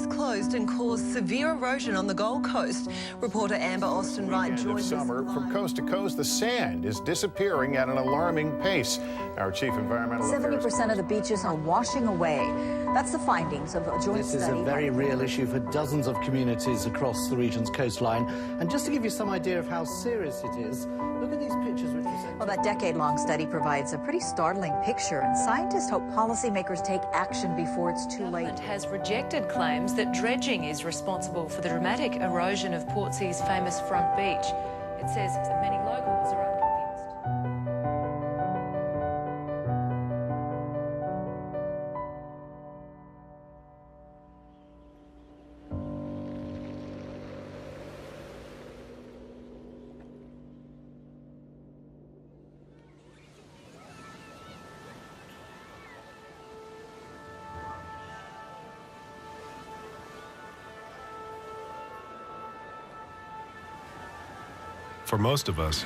has closed and caused severe erosion on the Gold Coast. Reporter Amber Austin-Wright joins us. Summer, from coast to coast, the sand is disappearing at an alarming pace. Our chief environmental 70% of the beaches are washing away. That's the findings of a joint study. This is a very real issue for dozens of communities across the region's coastline. And just to give you some idea of how serious it is, look at these pictures which were sent. Well, that decade-long study provides a pretty startling picture, and scientists hope policymakers take action before it's too late. The government has rejected claims that dredging is responsible for the dramatic erosion of Portsea's famous front beach. It says that many locals are unconvinced. For most of us,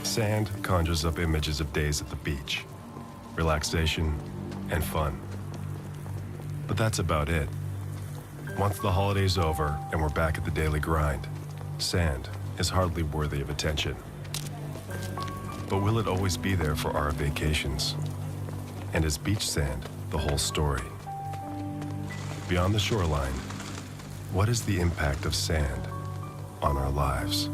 sand conjures up images of days at the beach, relaxation, and fun. But that's about it. Once the holiday's over and we're back at the daily grind, sand is hardly worthy of attention. But will it always be there for our vacations? And is beach sand the whole story? Beyond the shoreline, what is the impact of sand on our lives?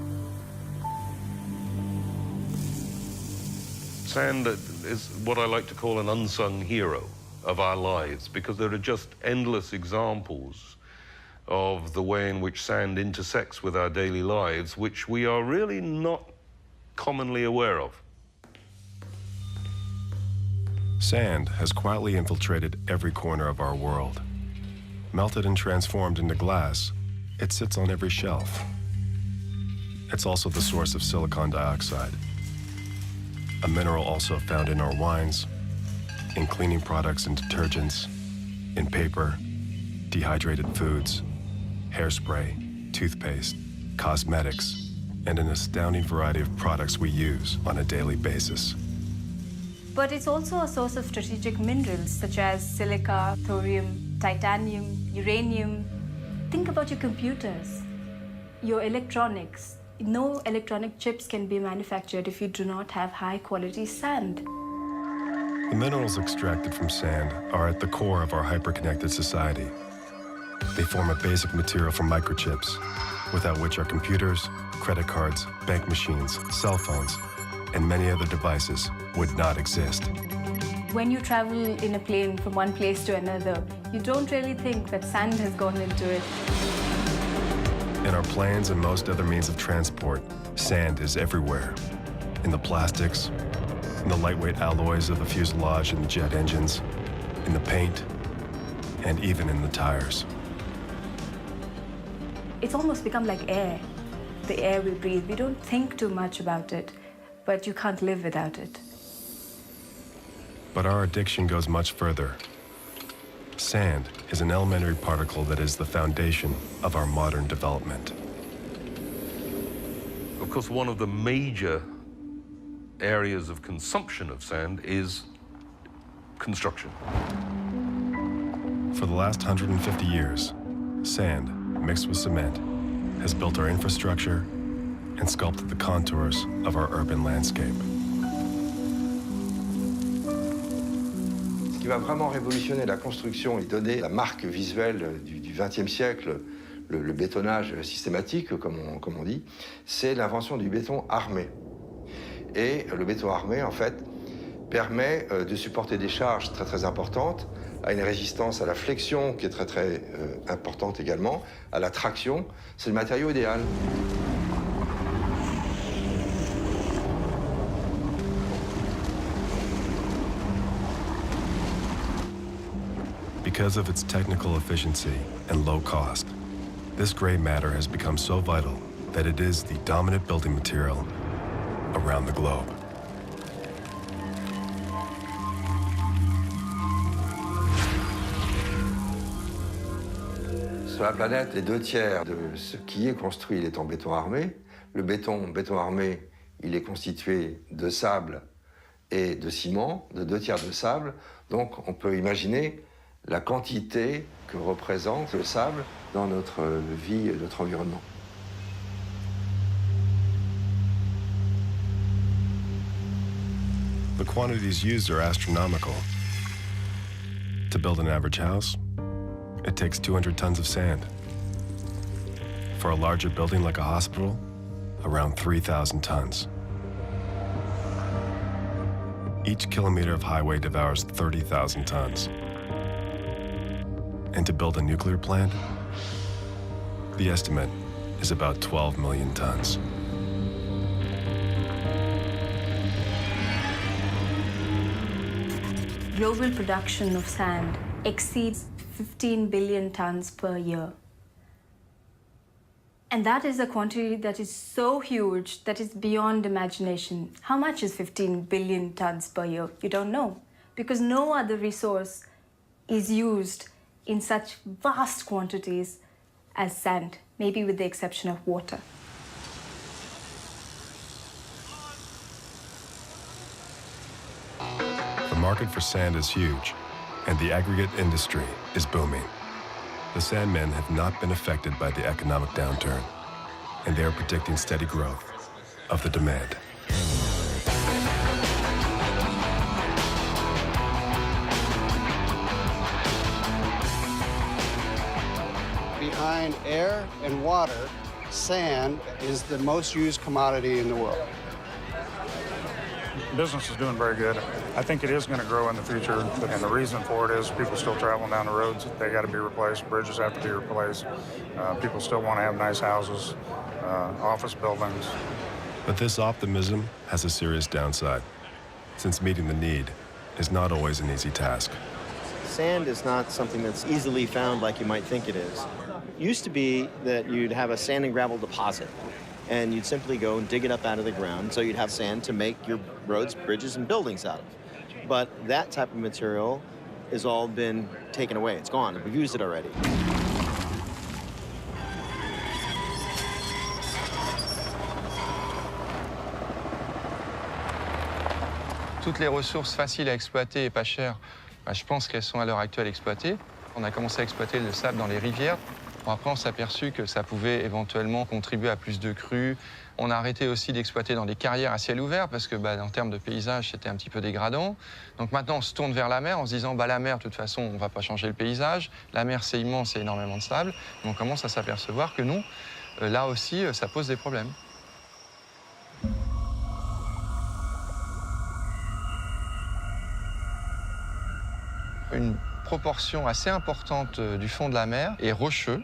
Sand is what I like to call an unsung hero of our lives, because there are just endless examples of the way in which sand intersects with our daily lives, which we are really not commonly aware of. Sand has quietly infiltrated every corner of our world. Melted and transformed into glass, it sits on every shelf. It's also the source of silicon dioxide, a mineral also found in our wines, in cleaning products and detergents, in paper, dehydrated foods, hairspray, toothpaste, cosmetics, and an astounding variety of products we use on a daily basis. But it's also a source of strategic minerals such as silica, thorium, titanium, uranium. Think about your computers, your electronics. No electronic chips can be manufactured if you do not have high-quality sand. The minerals extracted from sand are at the core of our hyper-connected society. They form a basic material for microchips, without which our computers, credit cards, bank machines, cell phones, and many other devices would not exist. When you travel in a plane from one place to another, you don't really think that sand has gone into it. In our planes and most other means of transport, sand is everywhere. In the plastics, in the lightweight alloys of the fuselage and the jet engines, in the paint, and even in the tires. It's almost become like air, the air we breathe. We don't think too much about it, but you can't live without it. But our addiction goes much further. Sand is an elementary particle that is the foundation of our modern development. Of course, one of the major areas of consumption of sand is construction. For the last 150 years, sand, mixed with cement, has built our infrastructure and sculpted the contours of our urban landscape. Ce qui va vraiment révolutionner la construction et donner la marque visuelle du XXe siècle, le bétonnage systématique, comme on dit, c'est l'invention du béton armé. Et le béton armé, en fait, permet de supporter des charges très très importantes, à une résistance à la flexion qui est très très importante également, à la traction. C'est le matériau idéal. Because of its technical efficiency and low cost, this gray matter has become so vital that it is the dominant building material around the globe. Sur la planète, les 2/3 de ce qui est construit est en béton armé. Le béton armé, il est constitué de sable et de ciment, de 2/3 de sable. Donc on peut imaginer la quantité que représente le sable dans notre vie et notre environnement. The quantities used are astronomical. To build an average house, it takes 200 tons of sand. For a larger building like a hospital, around 3,000 tons. Each kilometer of highway devours 30,000 tons. And to build a nuclear plant, the estimate is about 12 million tons. Global production of sand exceeds 15 billion tons per year. And that is a quantity that is so huge that is beyond imagination. How much is 15 billion tons per year? You don't know, because no other resource is used in such vast quantities as sand, maybe with the exception of water. The market for sand is huge, and the aggregate industry is booming. The sandmen have not been affected by the economic downturn, and they are predicting steady growth of the demand. Behind air and water, sand is the most used commodity in the world. Business is doing very good. I think it is going to grow in the future, and the reason for it is people still traveling down the roads. They got to be replaced. Bridges have to be replaced. People still want to have nice houses, office buildings. But this optimism has a serious downside, since meeting the need is not always an easy task. Sand is not something that's easily found like you might think it is. It used to be that you'd have a sand and gravel deposit, and you'd simply go and dig it up out of the ground, so you'd have sand to make your roads, bridges, and buildings out of. But that type of material has all been taken away. It's gone. We've used it already. Toutes les ressources faciles à exploiter et pas chères, je pense qu'elles sont à l'heure actuelle exploitées. On a commencé à exploiter le sable dans les rivières. Bon, après, on s'est aperçu que ça pouvait éventuellement contribuer à plus de crues. On a arrêté aussi d'exploiter dans les carrières à ciel ouvert parce que, en termes de paysage, c'était un petit peu dégradant. Donc maintenant, on se tourne vers la mer en se disant, la mer, de toute façon, on ne va pas changer le paysage. La mer, c'est immense, c'est énormément de sable. Mais on commence à s'apercevoir que non, là aussi, ça pose des problèmes. Une proportion assez importante du fond de la mer est rocheux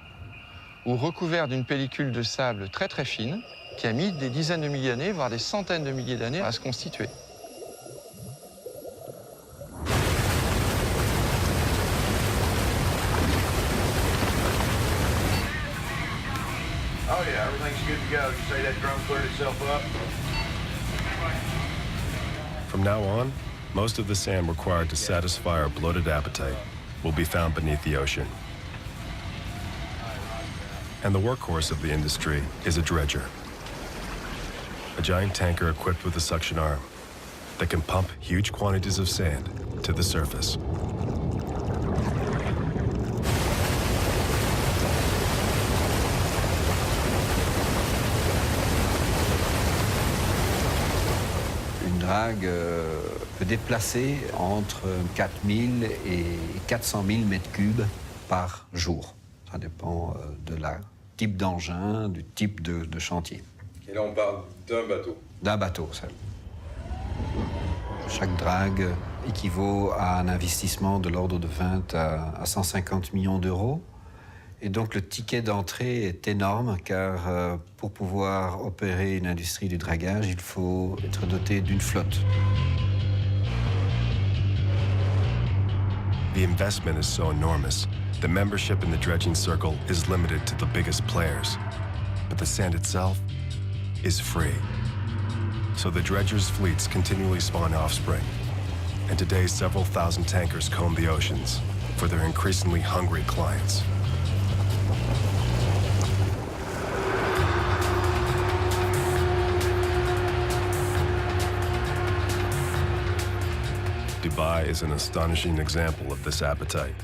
ou recouvert d'une pellicule de sable très très fine qui a mis des dizaines de milliers d'années, voire des centaines de milliers d'années à se constituer. Oh yeah, everything's good to go. You say that drum cleared itself up? From now on, most of the sand required to satisfy our bloated appetite will be found beneath the ocean. And the workhorse of the industry is a dredger, a giant tanker equipped with a suction arm that can pump huge quantities of sand to the surface. Une drague peut déplacer entre 4000 et 400 000 mètres cubes par jour. Ça dépend de la type d'engin, du type de chantier. Et là, on parle d'un bateau. D'un bateau, ça. Chaque drague équivaut à un investissement de l'ordre de 20 à 150 millions d'euros. Et donc le ticket d'entrée est énorme car pour pouvoir opérer une industrie du dragage, il faut être doté d'une flotte. The investment is so enormous, the membership in the dredging circle is limited to the biggest players. But the sand itself is free. So the dredgers' fleets continually spawn offspring. And today, several thousand tankers comb the oceans for their increasingly hungry clients. Dubai is an astonishing example of this appetite.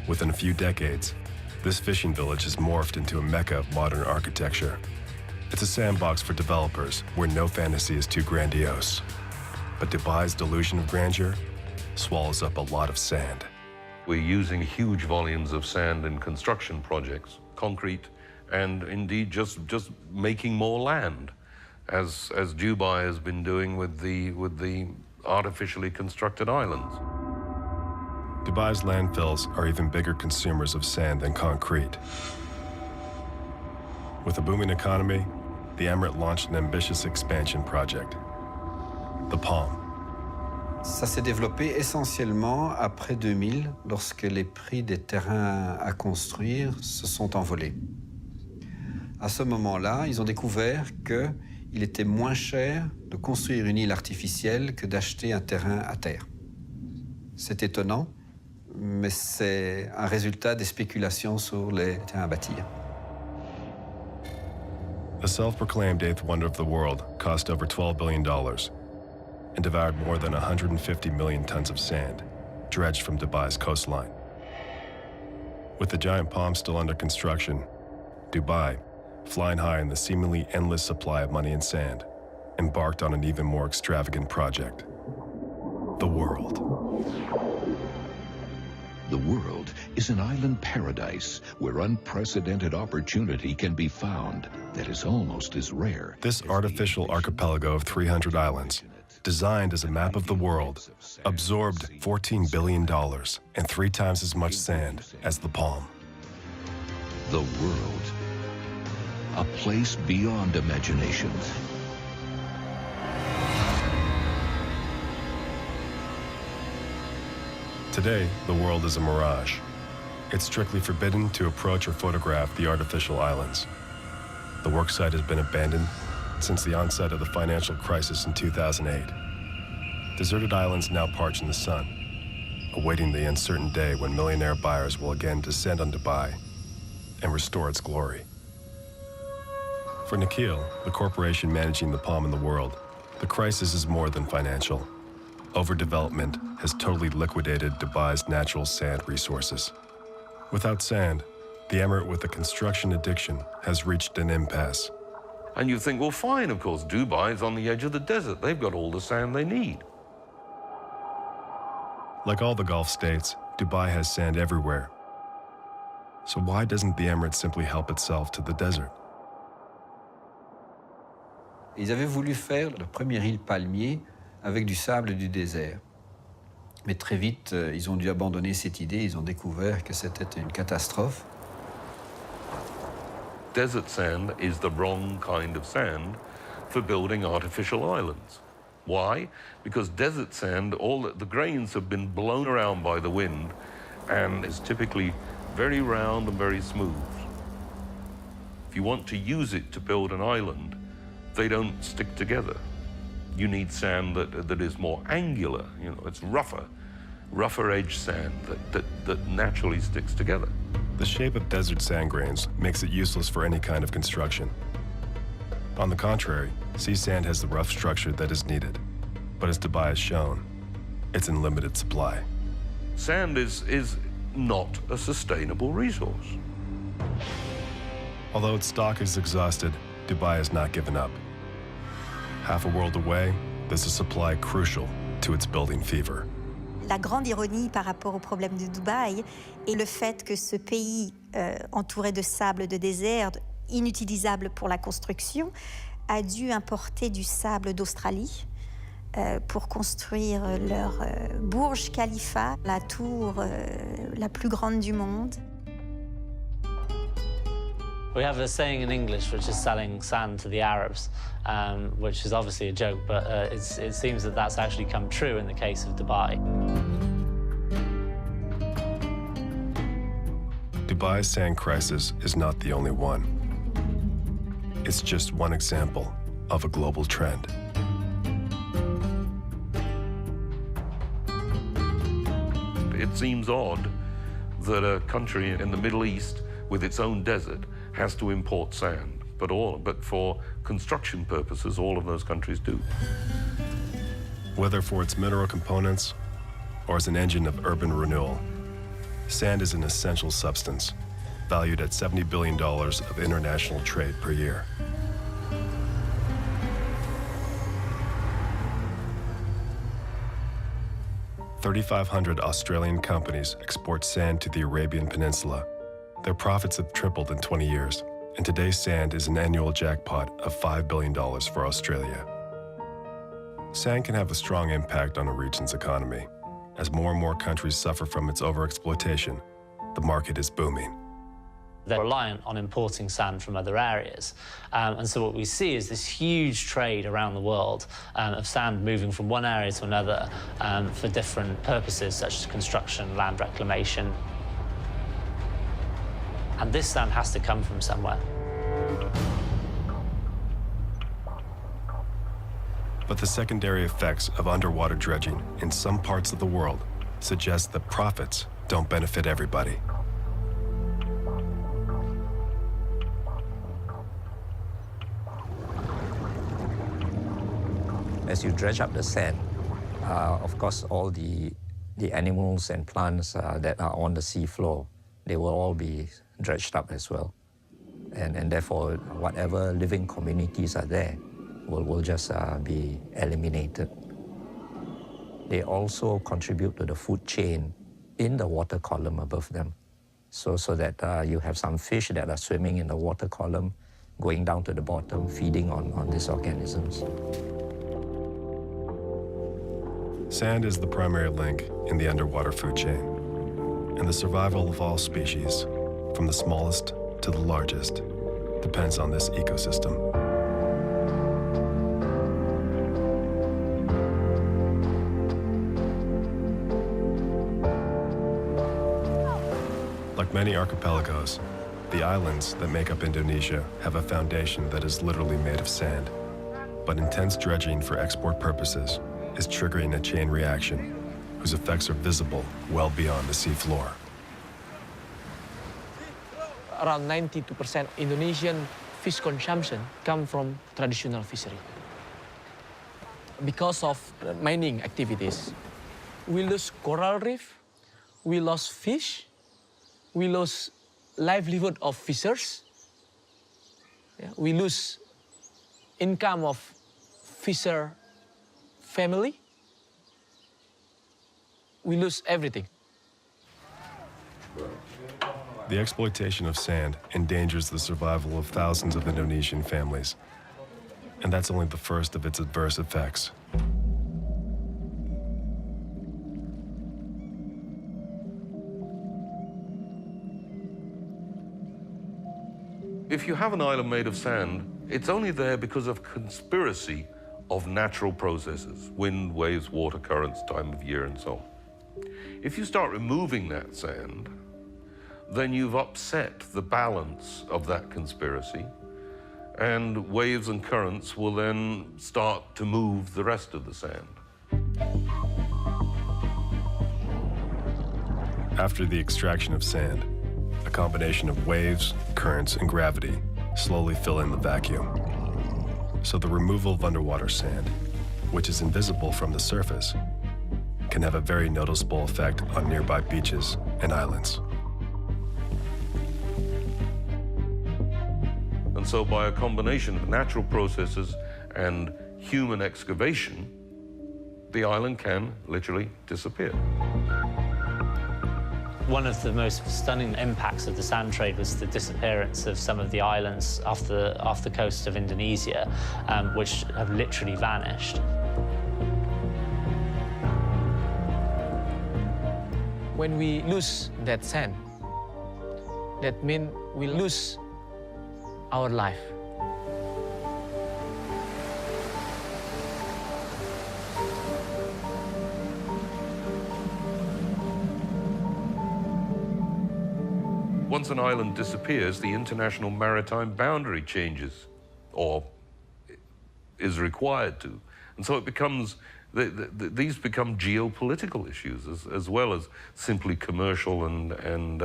Within a few decades, this fishing village has morphed into a mecca of modern architecture. It's a sandbox for developers where no fantasy is too grandiose. But Dubai's delusion of grandeur swallows up a lot of sand. We're using huge volumes of sand in construction projects, concrete, and indeed just making more land, as Dubai has been doing with the artificially constructed islands. Dubai's landfills are even bigger consumers of sand than concrete. With a booming economy, the Emirate launched an ambitious expansion project, the Palm. Ça s'est développé essentiellement après 2000, lorsque les prix des terrains à construire se sont envolés. À ce moment-là, ils ont découvert qu'il était moins cher de construire une île artificielle que d'acheter un terrain à terre. C'est étonnant, mais c'est un résultat des spéculations sur les terrains à bâtir. The self-proclaimed eighth wonder of the world cost over $12 billion and devoured more than 150 million tons of sand, dredged from Dubai's coastline. With the giant palm still under construction, Dubai, flying high in the seemingly endless supply of money and sand, embarked on an even more extravagant project: the world. The world is an island paradise where unprecedented opportunity can be found that is almost as rare. This artificial archipelago of 300 islands, designed as a map of the world, absorbed $14 billion and 3 times as much sand as the Palm. The world, a place beyond imagination. Today, the world is a mirage. It's strictly forbidden to approach or photograph the artificial islands. The worksite has been abandoned since the onset of the financial crisis in 2008. Deserted islands now parch in the sun, awaiting the uncertain day when millionaire buyers will again descend on Dubai and restore its glory. For Nikhil, the corporation managing the Palm in the world, the crisis is more than financial. Overdevelopment has totally liquidated Dubai's natural sand resources. Without sand, the Emirate with a construction addiction has reached an impasse. And you think, well, fine, of course, Dubai is on the edge of the desert. They've got all the sand they need. Like all the Gulf states, Dubai has sand everywhere. So why doesn't the Emirate simply help itself to the desert? Ils avaient voulu faire la première île palmier avec du sable du désert. Mais très vite, ils ont dû abandonner cette idée. Ils ont découvert que c'était une catastrophe. Desert sand is the wrong kind of sand for building artificial islands. Why? Because desert sand, all the grains have been blown around by the wind and is typically very round and very smooth. If you want to use it to build an island, they don't stick together. You need sand that is more angular, you know, it's rougher edge sand that naturally sticks together. The shape of desert sand grains makes it useless for any kind of construction. On the contrary, sea sand has the rough structure that is needed. But as Dubai has shown, it's in limited supply. Sand is not a sustainable resource. Although its stock is exhausted, Dubai has not given up. Half a world away, there's a supply crucial to its building fever. La grande ironie par rapport au problème de Dubaï est le fait que ce pays entouré de sable de désert, inutilisable pour la construction, a dû importer du sable d'Australie pour construire leur Burj Khalifa, la tour la plus grande du monde. We have a saying in English which is selling sand to the Arabs, which is obviously a joke, but it seems that that's actually come true in the case of Dubai. Dubai's sand crisis is not the only one. It's just one example of a global trend. It seems odd that a country in the Middle East with its own desert has to import sand, but for construction purposes, all of those countries do. Whether for its mineral components or as an engine of urban renewal, Sand is an essential substance, valued at $70 billion of international trade per year. $3,500 Australian companies export sand to the Arabian Peninsula. Their profits have tripled in 20 years, and today's sand is an annual jackpot of $5 billion for Australia. Sand can have a strong impact on a region's economy. As more and more countries suffer from its overexploitation, the market is booming. They're reliant on importing sand from other areas. And so what we see is this huge trade around the world of sand moving from one area to another for different purposes, such as construction, land reclamation. And this sand has to come from somewhere. But the secondary effects of underwater dredging in some parts of the world suggest that profits don't benefit everybody. As you dredge up the sand, of course, all the animals and plants that are on the seafloor, they will all be dredged up as well. And therefore, whatever living communities are there will just be eliminated. They also contribute to the food chain in the water column above them, so that you have some fish that are swimming in the water column, going down to the bottom, feeding on these organisms. Sand is the primary link in the underwater food chain, and the survival of all species, from the smallest to the largest, depends on this ecosystem. Like many archipelagos, the islands that make up Indonesia have a foundation that is literally made of sand. But intense dredging for export purposes is triggering a chain reaction whose effects are visible well beyond the seafloor. Around 92% Indonesian fish consumption come from traditional fishery. Because of mining activities, we lose coral reef, we lost fish, we lose livelihood of fishers, we lose income of fisher family, we lose everything. The exploitation of sand endangers the survival of thousands of Indonesian families. And that's only the first of its adverse effects. If you have an island made of sand, it's only there because of conspiracy of natural processes, wind, waves, water currents, time of year, and so on. If you start removing that sand, then you've upset the balance of that conspiracy, and waves and currents will then start to move the rest of the sand. After the extraction of sand, a combination of waves, currents, and gravity slowly fill in the vacuum. So the removal of underwater sand, which is invisible from the surface, can have a very noticeable effect on nearby beaches and islands. And so by a combination of natural processes and human excavation, the island can literally disappear. One of the most stunning impacts of the sand trade was the disappearance of some of the islands off the coast of Indonesia, which have literally vanished. When we lose that sand, that means we lose our life. Once an island disappears, the international maritime boundary changes, or is required to. And so it becomes, these become geopolitical issues as well as simply commercial and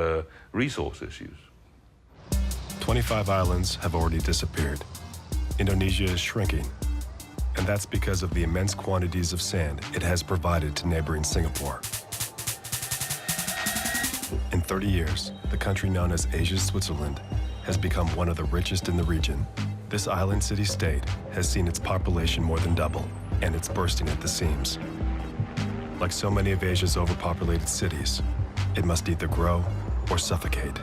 resource issues. 25 islands have already disappeared. Indonesia is shrinking, and that's because of the immense quantities of sand it has provided to neighboring Singapore. In 30 years, the country known as Asia's Switzerland has become one of the richest in the region. This island city-state has seen its population more than double, and it's bursting at the seams. Like so many of Asia's overpopulated cities, it must either grow or suffocate.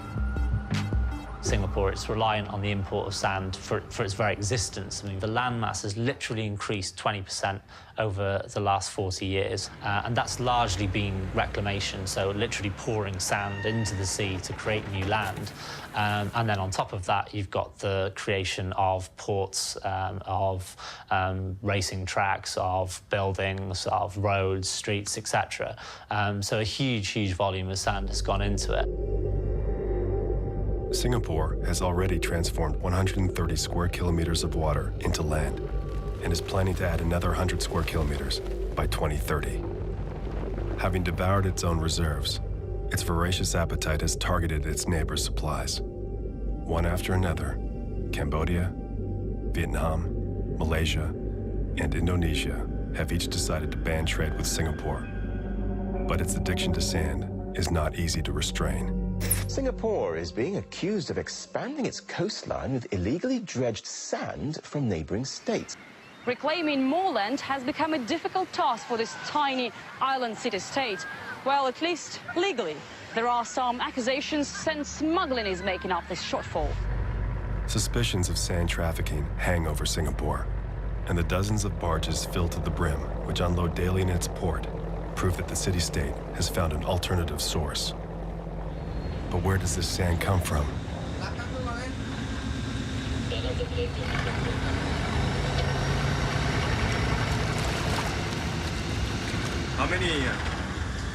Singapore is reliant on the import of sand for its very existence. I mean, the landmass has literally increased 20% over the last 40 years, and that's largely been reclamation, so literally pouring sand into the sea to create new land. And then on top of that, you've got the creation of ports, of racing tracks, of buildings, of roads, streets, etc. So a huge, huge volume of sand has gone into it. Singapore has already transformed 130 square kilometers of water into land and is planning to add another 100 square kilometers by 2030. Having devoured its own reserves, its voracious appetite has targeted its neighbors' supplies. One after another, Cambodia, Vietnam, Malaysia, and Indonesia have each decided to ban trade with Singapore. But its addiction to sand is not easy to restrain. Singapore is being accused of expanding its coastline with illegally dredged sand from neighboring states. Reclaiming more land has become a difficult task for this tiny island city-state. Well, at least legally. There are some accusations sand smuggling is making up this shortfall. Suspicions of sand trafficking hang over Singapore, and the dozens of barges filled to the brim, which unload daily in its port, prove that the city-state has found an alternative source. But where does this sand come from?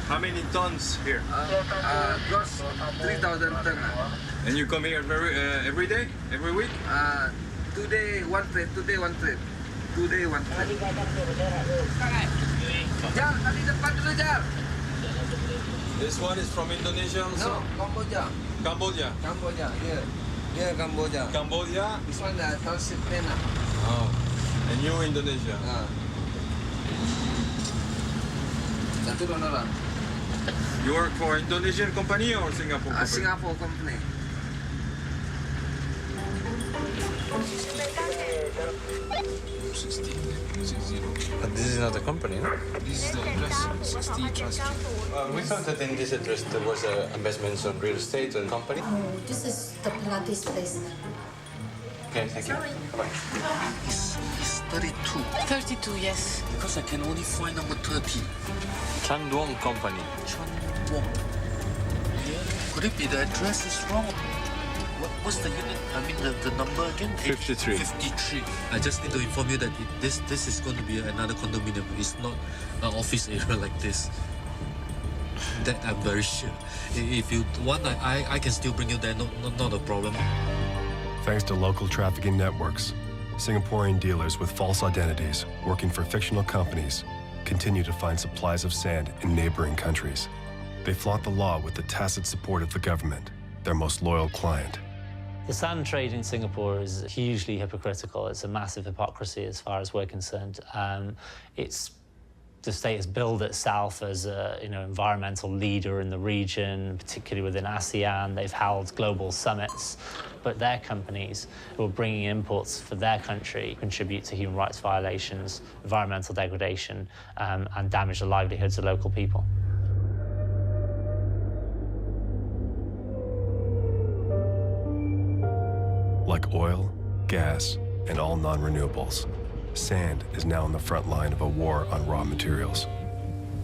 How many tons here? Gross 3,000 tons. And you come here every day, every week? Today one trip. Today one trip. Jal, tadi depan dulu Jal. This one is from Indonesia also? No, Cambodia. Cambodia? Cambodia, yeah, Cambodia. Cambodia? This one transit Mena. Oh, and you Indonesia? Satu $2. You work for Indonesian company or Singapore company? Singapore company. But this is not a company, no? This is the address, 60 Trust Street. We thought that in this address there was investments on real estate and company. No, this is the Pilates place. Okay, thank you. Bye-bye. It's 32. 32, yes. Because I can only find number 30. Chan Duong Company. Chan Duong. Could it be the address is wrong? What's the unit? I mean the number again? 53. 53. I just need to inform you that this is going to be another condominium. It's not an office area like this. That I'm very sure. If you want, I can still bring you there. Not a problem. Thanks to local trafficking networks, Singaporean dealers with false identities working for fictional companies continue to find supplies of sand in neighboring countries. They flaunt the law with the tacit support of the government, their most loyal client. The sand trade in Singapore is hugely hypocritical. It's a massive hypocrisy as far as we're concerned. The state has billed itself as a environmental leader in the region, particularly within ASEAN. They've held global summits, but their companies who are bringing imports for their country contribute to human rights violations, environmental degradation, and damage the livelihoods of local people. Like oil, gas, and all non-renewables, sand is now on the front line of a war on raw materials,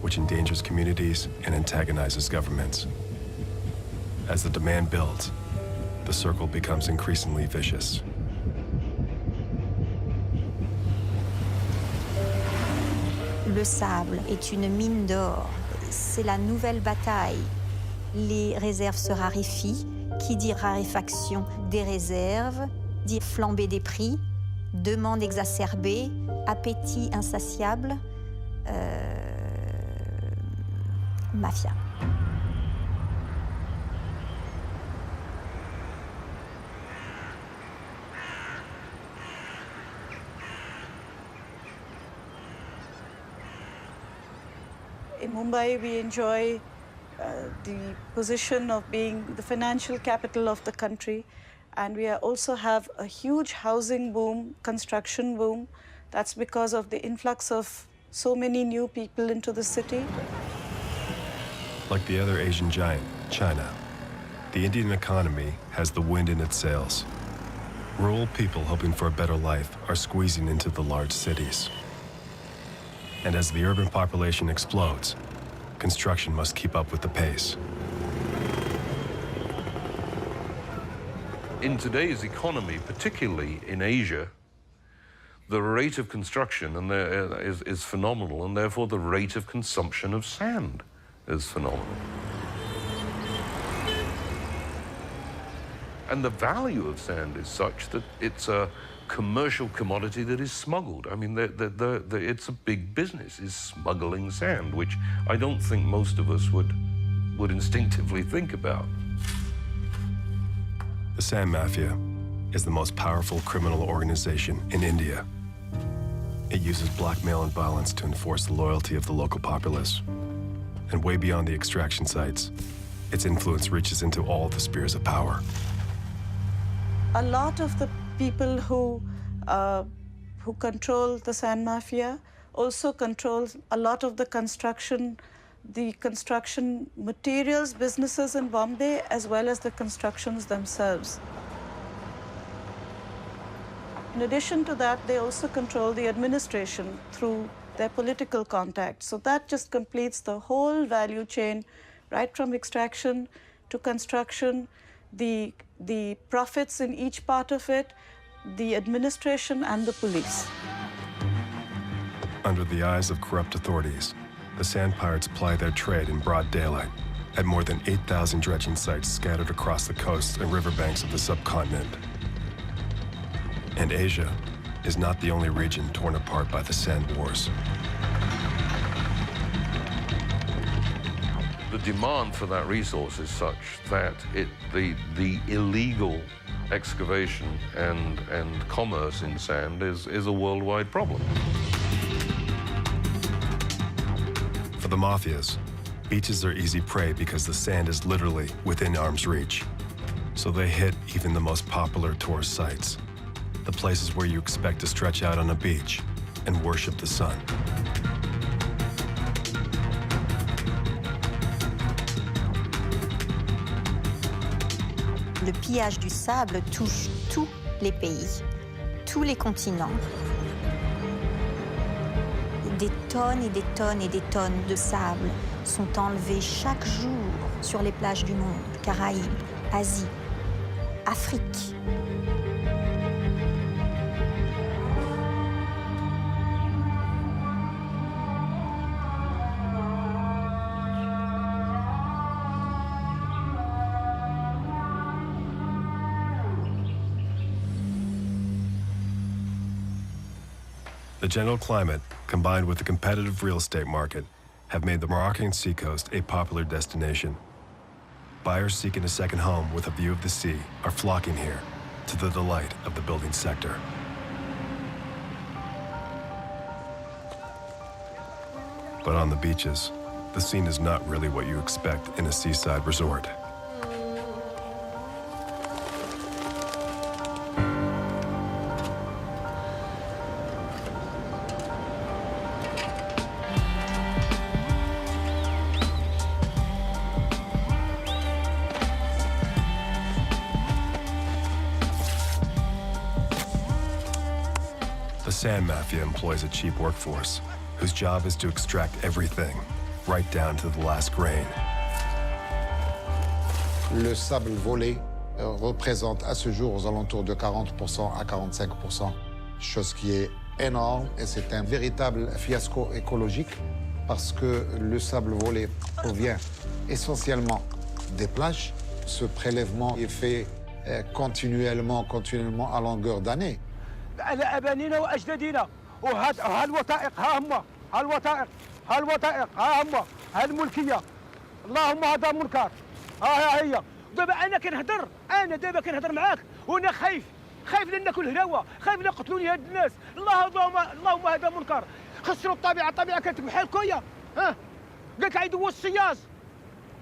which endangers communities and antagonizes governments. As the demand builds, the circle becomes increasingly vicious. Le sable est une mine d'or. C'est la nouvelle bataille. Les réserves se raréfient. Qui dit raréfaction des réserves, dit flambée des prix, demande exacerbée, appétit insatiable, mafia. In Mumbai, we enjoy the position of being the financial capital of the country. And we also have a huge housing boom, construction boom. That's because of the influx of so many new people into the city. Like the other Asian giant, China, the Indian economy has the wind in its sails. Rural people hoping for a better life are squeezing into the large cities. And as the urban population explodes, construction must keep up with the pace. In today's economy, particularly in Asia, the rate of construction is phenomenal, and therefore the rate of consumption of sand is phenomenal. And the value of sand is such that it's a commercial commodity that is smuggled. I mean, it's a big business, is smuggling sand, which I don't think most of us would instinctively think about. The Sand Mafia is the most powerful criminal organization in India. It uses blackmail and violence to enforce the loyalty of the local populace. And way beyond the extraction sites, its influence reaches into all the spheres of power. A lot of the people who control the Sand Mafia also control a lot of the construction materials businesses in Bombay, as well as the constructions themselves. In addition to that, they also control the administration through their political contacts. So that just completes the whole value chain, right from extraction to construction, the profits in each part of it, the administration and the police. Under the eyes of corrupt authorities, the sand pirates ply their trade in broad daylight at more than 8,000 dredging sites scattered across the coasts and riverbanks of the subcontinent. And Asia is not the only region torn apart by the sand wars. The demand for that resource is such that the illegal excavation and commerce in sand is a worldwide problem. For the mafias, beaches are easy prey because the sand is literally within arm's reach. So they hit even the most popular tourist sites, the places where you expect to stretch out on a beach and worship the sun. Le pillage du sable touche tous les pays, tous les continents. Des tonnes et des tonnes et des tonnes de sable sont enlevées chaque jour sur les plages du monde, Caraïbes, Asie, Afrique. The general climate, combined with the competitive real estate market, have made the Moroccan seacoast a popular destination. Buyers seeking a second home with a view of the sea are flocking here, to the delight of the building sector. But on the beaches, the scene is not really what you expect in a seaside resort. The Sand Mafia employs a cheap workforce whose job is to extract everything, right down to the last grain. Le sable volé représente à ce jour aux alentours de 40% à 45%, chose qui est énorme, et c'est un véritable fiasco écologique parce que le sable volé provient essentiellement des plages. Ce prélèvement est fait continuellement à longueur d'année. على أبانينا وأجدادنا وهالوثائق ها هم هالوثائق ها هم هالملكية اللهم هذا منكر ها هي دابا أنا كنهضر معاك وأنا خايف لأن ناكل هلاوة خايف لا يقتلوني هاد الناس اللهم هذا منكر خسروا الطبيعة كانت بحال كويا ها قالك عيدوا الصياز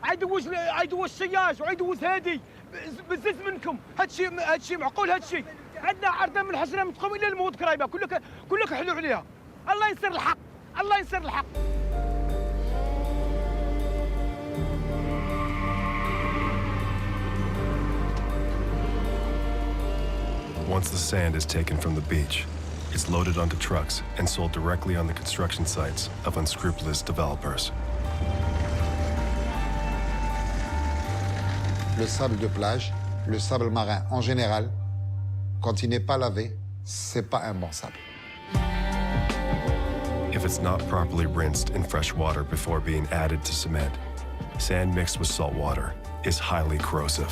عيدوز سياج وعيدوز هادي بزز منكم هادشي معقول هادشي عندنا عرضه من حسنه من تقوم الى الموت قريبه كلك حلو عليها الله ينصر الحق الله ينصر الحق. Once the sand is taken from the beach, it's loaded onto trucks and sold directly on the construction sites of unscrupulous developers. Le sable de plage, le sable marin en général, quand il n'est pas lavé, c'est pas un bon sable. If it's not properly rinsed in fresh water before being added to cement, sand mixed with salt water is highly corrosive.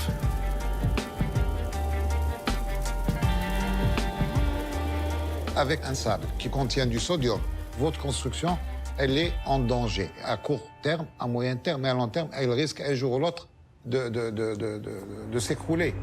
Avec un sable qui contient du sodium, votre construction, elle est en danger. À court terme, à moyen terme et à long terme, elle risque un jour ou l'autre de s'écrouler.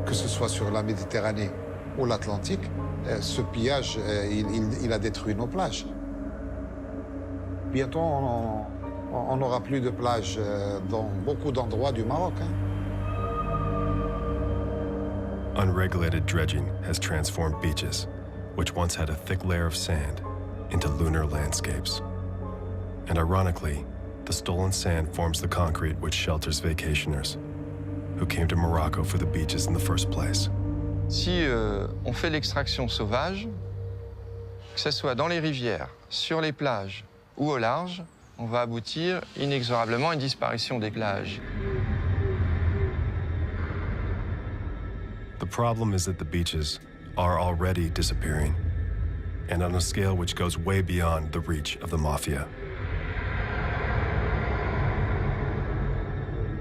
Que ce soit sur la Méditerranée ou l'Atlantique, ce pillage, il a détruit nos plages. Bientôt, on n'aura plus de plages dans beaucoup d'endroits du Maroc. Unregulated dredging has transformed beaches, which once had a thick layer of sand, into lunar landscapes. And ironically, the stolen sand forms the concrete which shelters vacationers who came to Morocco for the beaches in the first place. Si on fait l'extraction sauvage, que ce soit dans les rivières, sur les plages ou au large, on va aboutir inexorablement à une disparition des plages. The problem is that the beaches are already disappearing, and on a scale which goes way beyond the reach of the mafia.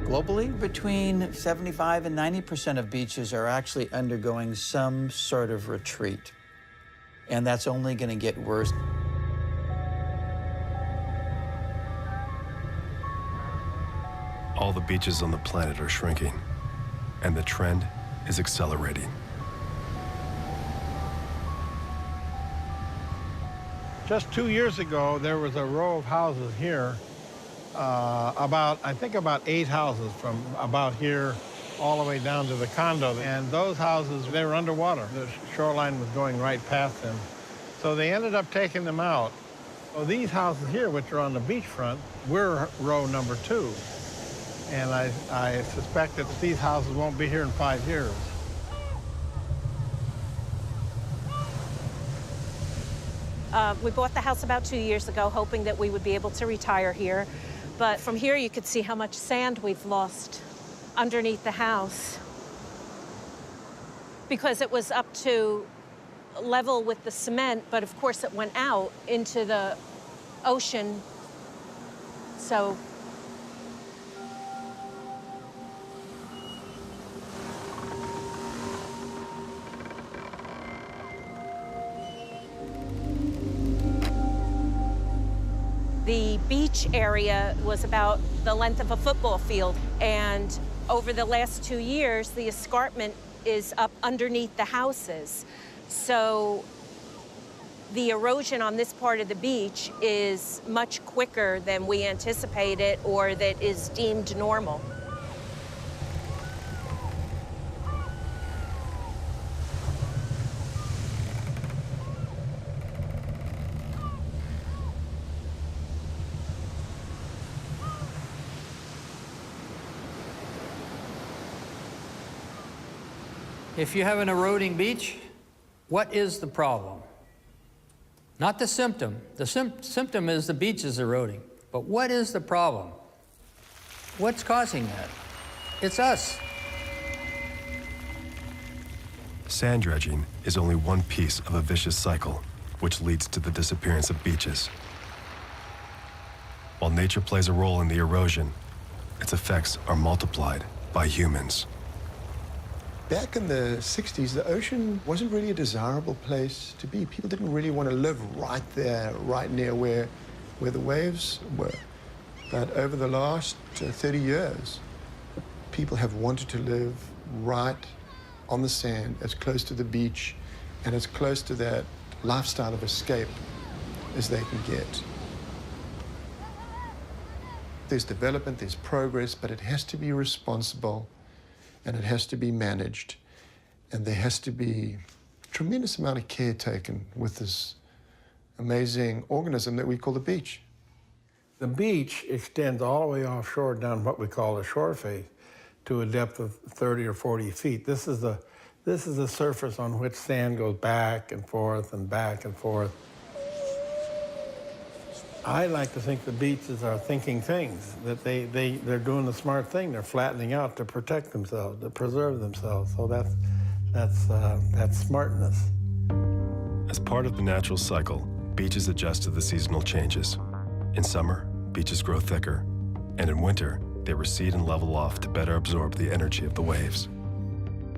Globally, between 75 and 90% of beaches are actually undergoing some sort of retreat. And that's only going to get worse. All the beaches on the planet are shrinking, and the trend is accelerating. Just 2 years ago, there was a row of houses here, I think about 8 houses from about here all the way down to the condo. And those houses, they were underwater. The shoreline was going right past them. So they ended up taking them out. So these houses here, which are on the beachfront, we're row number 2. And I suspect that these houses won't be here in 5 years. We bought the house about 2 years ago, hoping that we would be able to retire here. But from here, you could see how much sand we've lost underneath the house, because it was up to level with the cement, but of course it went out into the ocean. So the beach area was about the length of a football field, and over the last 2 years, the escarpment is up underneath the houses. So the erosion on this part of the beach is much quicker than we anticipated or that is deemed normal. If you have an eroding beach, what is the problem? Not the symptom. The symptom is the beach is eroding. But what is the problem? What's causing that? It's us. Sand dredging is only one piece of a vicious cycle, which leads to the disappearance of beaches. While nature plays a role in the erosion, its effects are multiplied by humans. Back in the 60s, the ocean wasn't really a desirable place to be. People didn't really want to live right there, right near where the waves were. But over the last 30 years, people have wanted to live right on the sand, as close to the beach, and as close to that lifestyle of escape as they can get. There's development, there's progress, but it has to be responsible, and it has to be managed, and there has to be a tremendous amount of care taken with this amazing organism that we call the beach. The beach extends all the way offshore down what we call the shore face to a depth of 30 or 40 feet. This is the surface on which sand goes back and forth and back and forth. I like to think the beaches are thinking things, that they're doing the smart thing. They're flattening out to protect themselves, to preserve themselves. So that's smartness. As part of the natural cycle, beaches adjust to the seasonal changes. In summer, beaches grow thicker, and in winter, they recede and level off to better absorb the energy of the waves.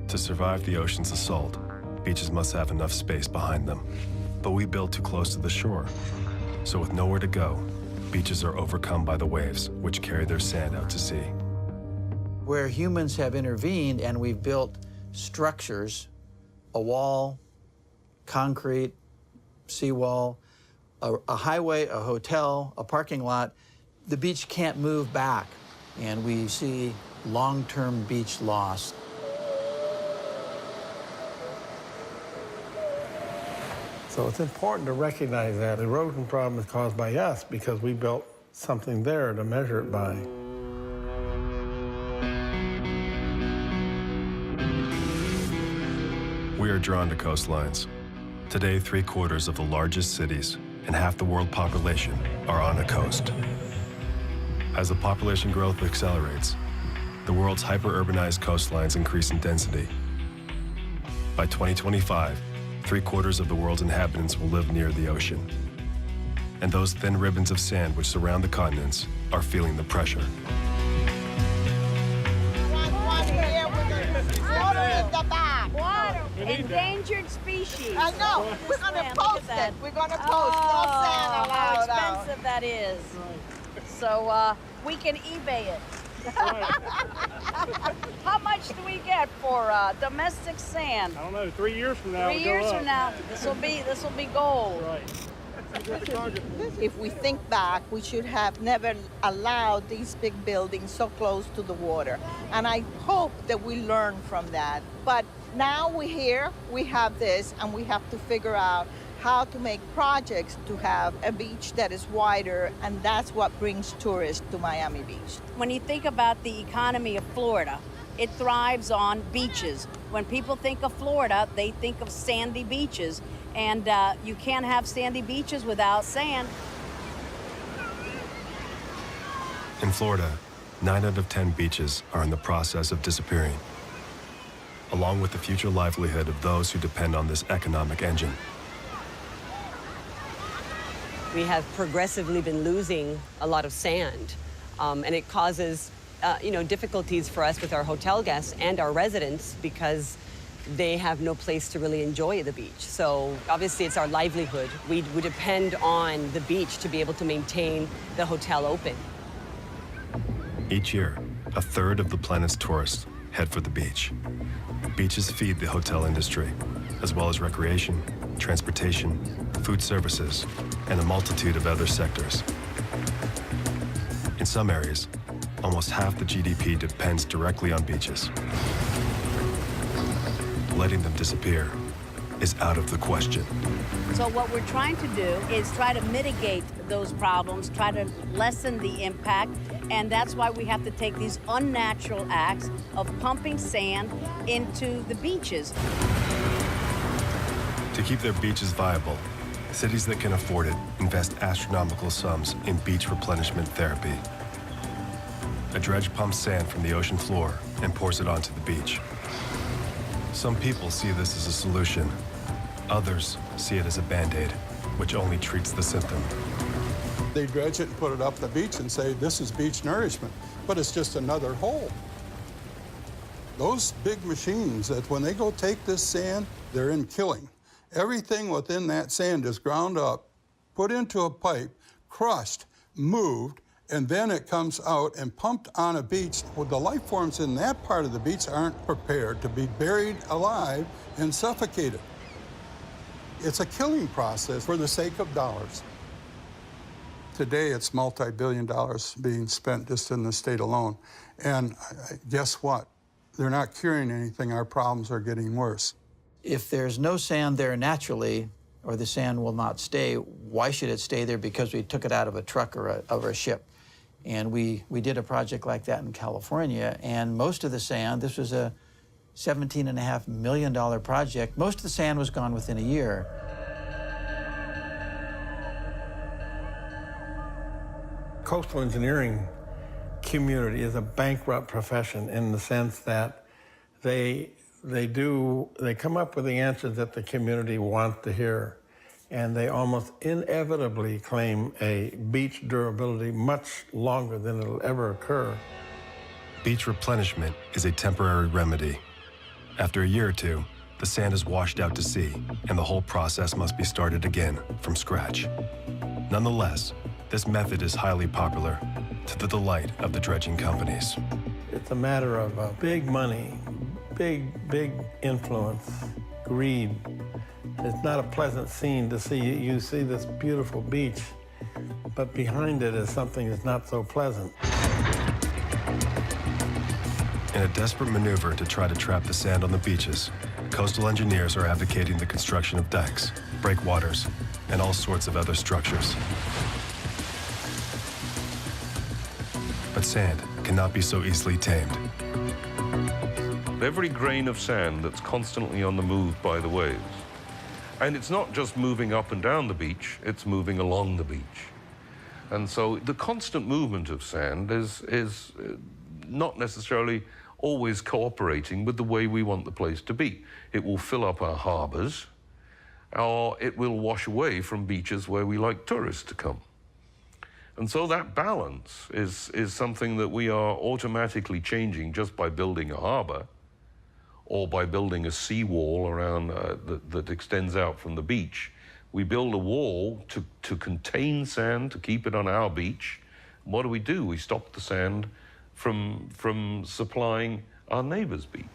To survive the ocean's assault, beaches must have enough space behind them. But we build too close to the shore. So with nowhere to go, beaches are overcome by the waves, which carry their sand out to sea. Where humans have intervened and we've built structures, a wall, concrete, seawall, a highway, a hotel, a parking lot, the beach can't move back, and we see long-term beach loss. So it's important to recognize that the erosion problem is caused by us because we built something there to measure it by. We are drawn to coastlines. Today, 3/4 of the largest cities and half the world population are on a coast. As the population growth accelerates, the world's hyper-urbanized coastlines increase in density. By 2025, 3/4 of the world's inhabitants will live near the ocean. And those thin ribbons of sand which surround the continents are feeling the pressure. Water in the back. Water. Endangered species. I know. We're going to post it. We're going to post. No sand allowed. How expensive that is. So we can eBay it. How much do we get for domestic sand? I don't know. 3 years from now. 3 years from now, this will be gold. Right. If we think back, we should have never allowed these big buildings so close to the water. And I hope that we learn from that. But now we're here, we have this, and we have to figure out how to make projects to have a beach that is wider, and that's what brings tourists to Miami Beach. When you think about the economy of Florida, it thrives on beaches. When people think of Florida, they think of sandy beaches, and you can't have sandy beaches without sand. In Florida, 9 out of 10 beaches are in the process of disappearing, along with the future livelihood of those who depend on this economic engine. We have progressively been losing a lot of sand, and it causes difficulties for us with our hotel guests and our residents because they have no place to really enjoy the beach. So obviously it's our livelihood. We depend on the beach to be able to maintain the hotel open. Each year, 1/3 of the planet's tourists head for the beach. Beaches feed the hotel industry, as well as recreation, transportation, food services, and a multitude of other sectors. In some areas, almost half the GDP depends directly on beaches. Letting them disappear is out of the question. So what we're trying to do is try to mitigate those problems, try to lessen the impact, and that's why we have to take these unnatural acts of pumping sand into the beaches. To keep their beaches viable, cities that can afford it invest astronomical sums in beach replenishment therapy. A dredge pumps sand from the ocean floor and pours it onto the beach. Some people see this as a solution. Others see it as a Band-Aid, which only treats the symptom. They dredge it and put it up the beach and say, this is beach nourishment, but it's just another hole. Those big machines, that when they go take this sand, they're in killing. Everything within that sand is ground up, put into a pipe, crushed, moved, and then it comes out and pumped on a beach. Well, the life forms in that part of the beach aren't prepared to be buried alive and suffocated. It's a killing process for the sake of dollars. Today, it's multi-billion dollars being spent just in the state alone. And guess what? They're not curing anything. Our problems are getting worse. If there's no sand there naturally, or the sand will not stay, why should it stay there? Because we took it out of a truck or a ship. And we did a project like that in California, and most of the sand, this was a $17.5 million project, most of the sand was gone within a year. Coastal engineering community is a bankrupt profession in the sense that they come up with the answers that the community wants to hear, and they almost inevitably claim a beach durability much longer than it'll ever occur. Beach replenishment is a temporary remedy. After a year or two, the sand is washed out to sea, and the whole process must be started again from scratch. Nonetheless, this method is highly popular, to the delight of the dredging companies. It's a matter of big money, big influence, greed. It's not a pleasant scene to see. You see this beautiful beach, but behind it is something that's not so pleasant. In a desperate maneuver to try to trap the sand on the beaches, coastal engineers are advocating the construction of dikes, breakwaters, and all sorts of other structures. But sand cannot be so easily tamed. Every grain of sand that's constantly on the move by the waves. And it's not just moving up and down the beach, it's moving along the beach. And so the constant movement of sand is not necessarily always cooperating with the way we want the place to be. It will fill up our harbors, or it will wash away from beaches where we like tourists to come. And so that balance is something that we are automatically changing just by building a harbor or by building a seawall around that extends out from the beach. We build a wall to contain sand, to keep it on our beach. What do? We stop the sand from supplying our neighbor's beach.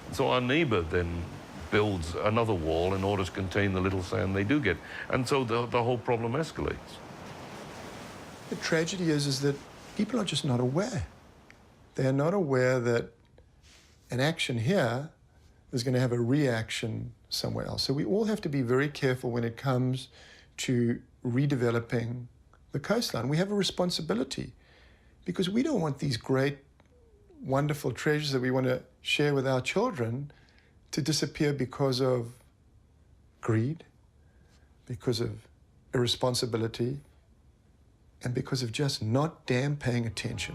And so our neighbor then builds another wall in order to contain the little sand they do get. And so the whole problem escalates. The tragedy is that people are just not aware. They are not aware that an action here is going to have a reaction somewhere else. So we all have to be very careful when it comes to redeveloping the coastline. We have a responsibility because we don't want these great, wonderful treasures that we want to share with our children to disappear because of greed, because of irresponsibility, and because of just not damn paying attention.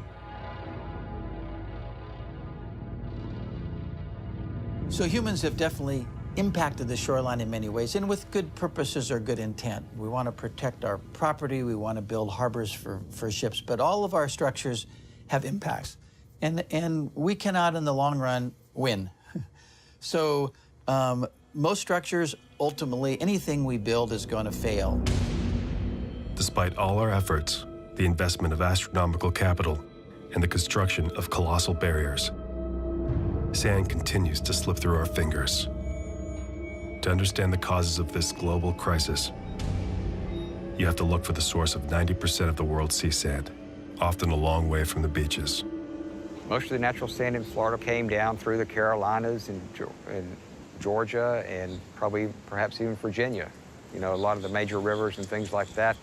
So humans have definitely impacted the shoreline in many ways, and with good purposes or good intent. We want to protect our property, we want to build harbors for ships, but all of our structures have impacts. And we cannot, in the long run, win. So most structures, ultimately, anything we build is going to fail. Despite all our efforts, the investment of astronomical capital, and the construction of colossal barriers, sand continues to slip through our fingers. To understand the causes of this global crisis, you have to look for the source of 90% of the world's sea sand, often a long way from the beaches. Most of the natural sand in Florida came down through the Carolinas and Georgia and perhaps even Virginia. You know, a lot of the major rivers and things like that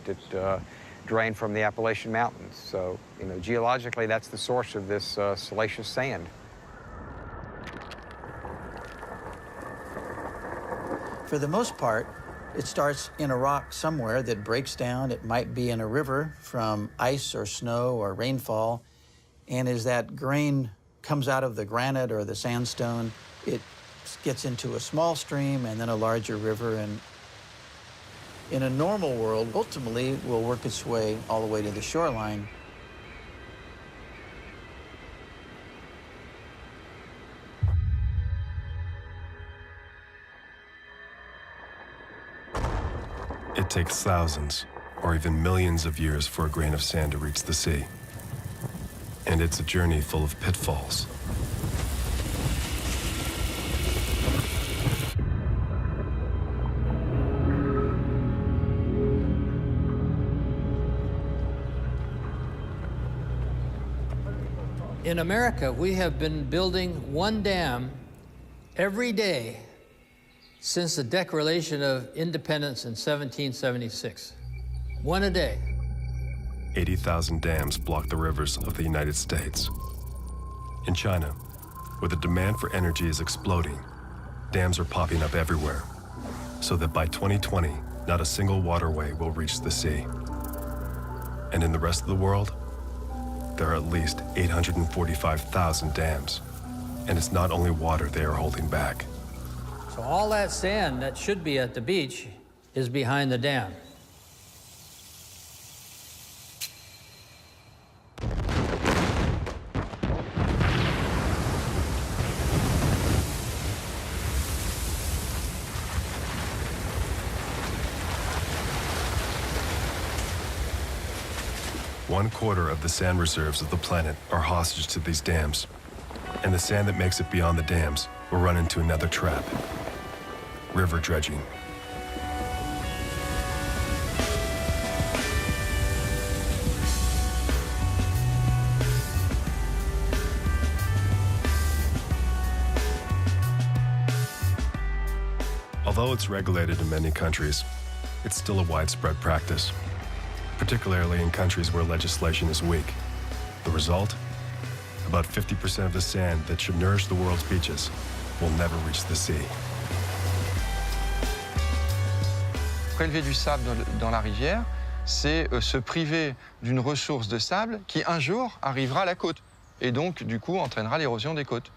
drain from the Appalachian Mountains. So, you know, geologically, that's the source of this salacious sand. For the most part, it starts in a rock somewhere that breaks down. It might be in a river from ice or snow or rainfall. And as that grain comes out of the granite or the sandstone, it gets into a small stream and then a larger river. And in a normal world, ultimately, will work its way all the way to the shoreline. It takes thousands, or even millions of years for a grain of sand to reach the sea. And it's a journey full of pitfalls. In America, we have been building one dam every day since the Declaration of Independence in 1776. One a day. 80,000 dams block the rivers of the United States. In China, where the demand for energy is exploding, dams are popping up everywhere, so that by 2020, not a single waterway will reach the sea. And in the rest of the world, there are at least 845,000 dams, and it's not only water they are holding back. So all that sand that should be at the beach is behind the dam. One-quarter of the sand reserves of the planet are hostage to these dams, and the sand that makes it beyond the dams will run into another trap: river dredging. Although it's regulated in many countries, it's still a widespread practice, particularly in countries where legislation is weak. The result? About 50% of the sand that should nourish the world's beaches will never reach the sea. Prélever du sable dans la rivière, c'est se priver d'une ressource de sable qui un jour arrivera à la côte et donc du coup entraînera l'érosion des côtes,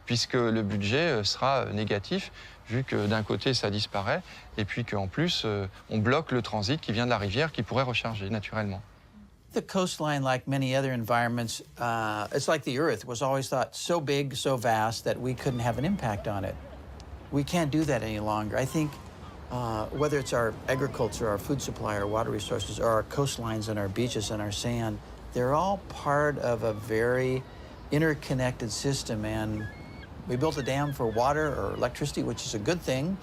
puisque le budget sera négatif vu que d'un côté ça disparaît et puis qu'en plus on bloque le transit qui vient de la rivière qui pourrait recharger naturellement. The coastline, like many other environments, it's like the Earth was always thought so big, so vast that we couldn't have an impact on it. We can't do that any longer. I think whether it's our agriculture, our food supply, our water resources, or our coastlines and our beaches and our sand, they're all part of a very interconnected system. And we built a dam for water or electricity, which is a good thing,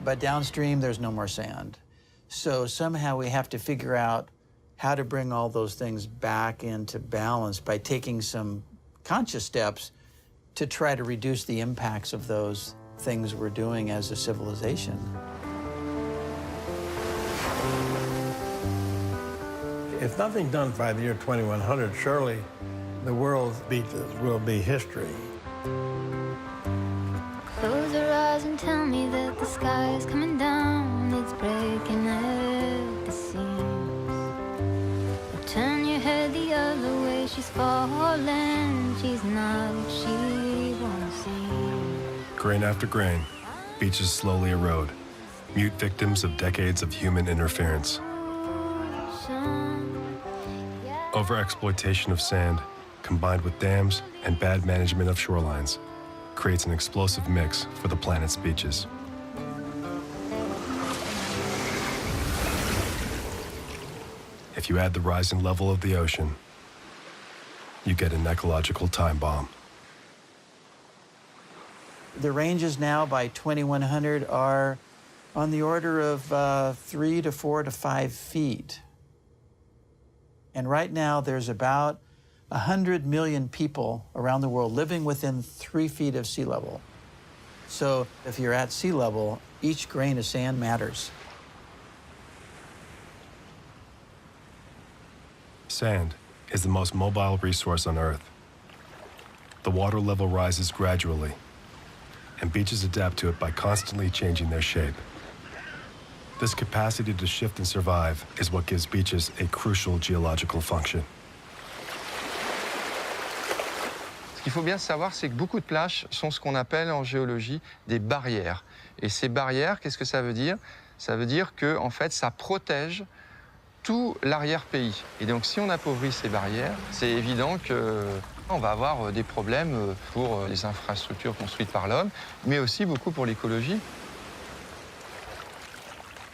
but downstream there's no more sand. So somehow we have to figure out how to bring all those things back into balance by taking some conscious steps to try to reduce the impacts of those things we're doing as a civilization. If nothing's done by the year 2100, surely the world's beaches will be history. Close your eyes and tell me that the sky is coming down. It's breaking at the seams. Or turn your head the other way. She's falling. She's not what she won't see. Grain after grain, beaches slowly erode, mute victims of decades of human interference. Overexploitation of sand, combined with dams and bad management of shorelines, creates an explosive mix for the planet's beaches. If you add the rising level of the ocean, you get an ecological time bomb. The ranges now by 2100 are on the order of 3 to 4 to 5 feet. And right now there's about 100 million people around the world living within 3 feet of sea level. So if you're at sea level, each grain of sand matters. Sand is the most mobile resource on Earth. The water level rises gradually, and beaches adapt to it by constantly changing their shape. This capacity to shift and survive is what gives beaches a crucial geological function. Ce qu'il faut bien savoir, c'est que beaucoup de plages sont ce qu'on appelle en géologie des barrières. Et ces barrières, qu'est-ce que ça veut dire? Ça veut dire que, en fait, ça protège tout l'arrière-pays. Et donc, si on appauvrit ces barrières, c'est évident qu'on va avoir des problèmes pour les infrastructures construites par l'homme, mais aussi beaucoup pour l'écologie.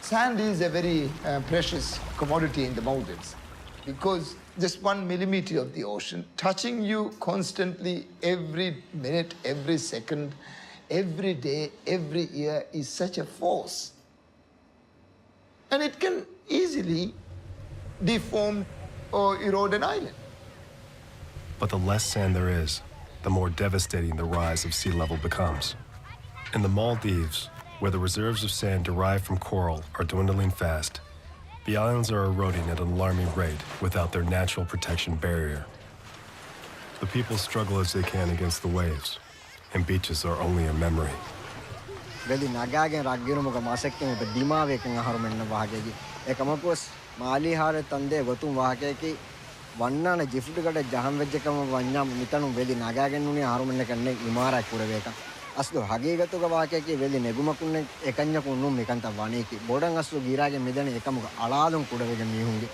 Sand is a very precious commodity in the Maldives because just 1 millimeter of the ocean touching you constantly every minute, every second, every day, every year is such a force. And it can easily deform or erode an island. But the less sand there is, the more devastating the rise of sea level becomes. In the Maldives, where the reserves of sand derived from coral are dwindling fast, the islands are eroding at an alarming rate without their natural protection barrier. The people struggle as they can against the waves, and beaches are only a memory. aslo hagegatu ga waake ki veli neguma kunne ekanya kunnu mekanta vane ki bodan aslo girage medane ekamuga aladum kudavege mihunge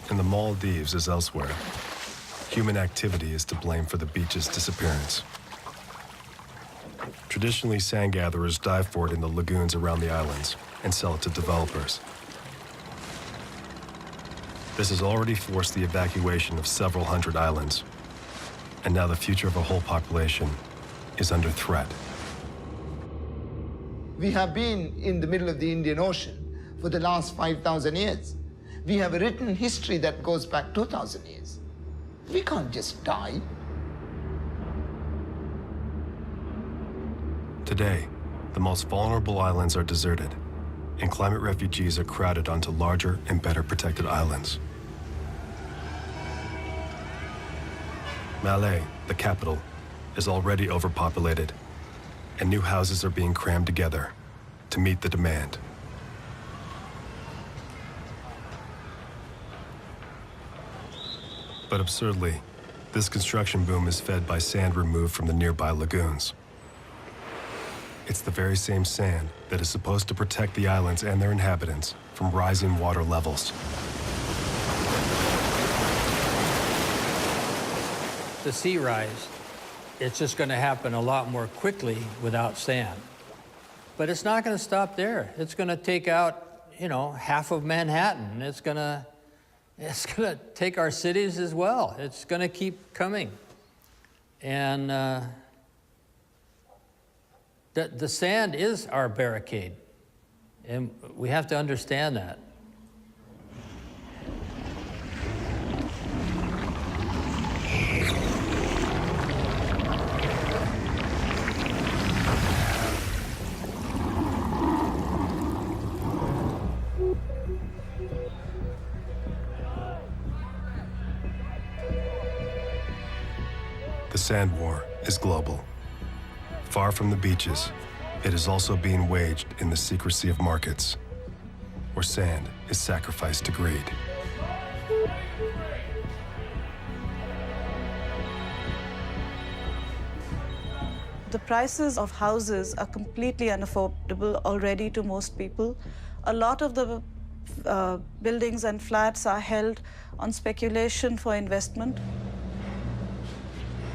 In the Maldives, as elsewhere, human activity is to blame for the beach's disappearance. Traditionally, sand gatherers dive for it in the lagoons around the islands and sell it to developers. This has already forced the evacuation of several hundred islands, and now the future of a whole population is under threat. We have been in the middle of the Indian Ocean for the last 5,000 years. We have a written history that goes back 2,000 years. We can't just die. Today, the most vulnerable islands are deserted, and climate refugees are crowded onto larger and better protected islands. Malé, the capital, is already overpopulated, and new houses are being crammed together to meet the demand. But absurdly, this construction boom is fed by sand removed from the nearby lagoons. It's the very same sand that is supposed to protect the islands and their inhabitants from rising water levels. The sea rise, it's just going to happen a lot more quickly without sand. But it's not going to stop there. It's going to take out, half of Manhattan. It's going to take our cities as well. It's going to keep coming. And the sand is our barricade. And we have to understand that. The sand war is global. Far from the beaches, it is also being waged in the secrecy of markets, where sand is sacrificed to greed. The prices of houses are completely unaffordable already to most people. A lot of the buildings and flats are held on speculation for investment.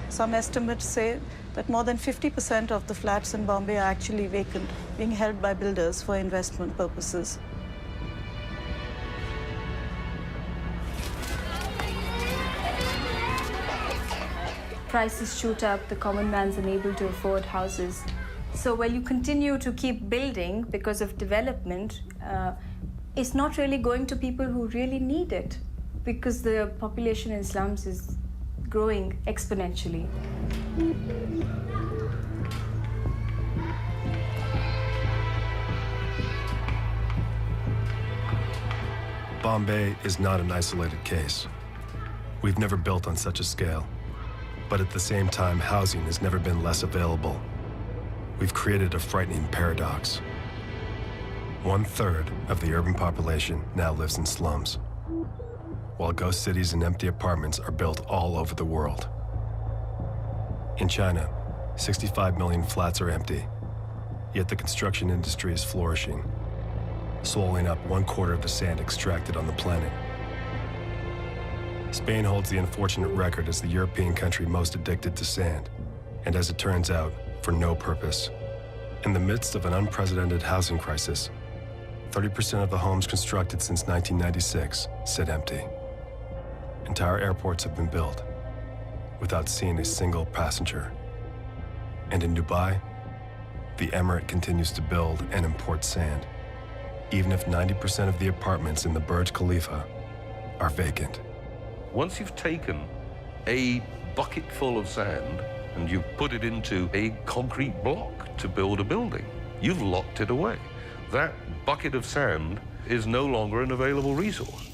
Some estimates say that more than 50% of the flats in Bombay are actually vacant, being held by builders for investment purposes. Prices shoot up, the common man's unable to afford houses. So while you continue to keep building because of development, it's not really going to people who really need it, because the population in slums is growing exponentially. Bombay is not an isolated case. We've never built on such a scale. But at the same time, housing has never been less available. We've created a frightening paradox. 1/3 of the urban population now lives in slums, while ghost cities and empty apartments are built all over the world. In China, 65 million flats are empty, yet the construction industry is flourishing, swallowing up 1/4 of the sand extracted on the planet. Spain holds the unfortunate record as the European country most addicted to sand, and as it turns out, for no purpose. In the midst of an unprecedented housing crisis, 30% of the homes constructed since 1996 sit empty. Entire airports have been built without seeing a single passenger. And in Dubai, the emirate continues to build and import sand, even if 90% of the apartments in the Burj Khalifa are vacant. Once you've taken a bucket full of sand and you've put it into a concrete block to build a building, you've locked it away. That bucket of sand is no longer an available resource.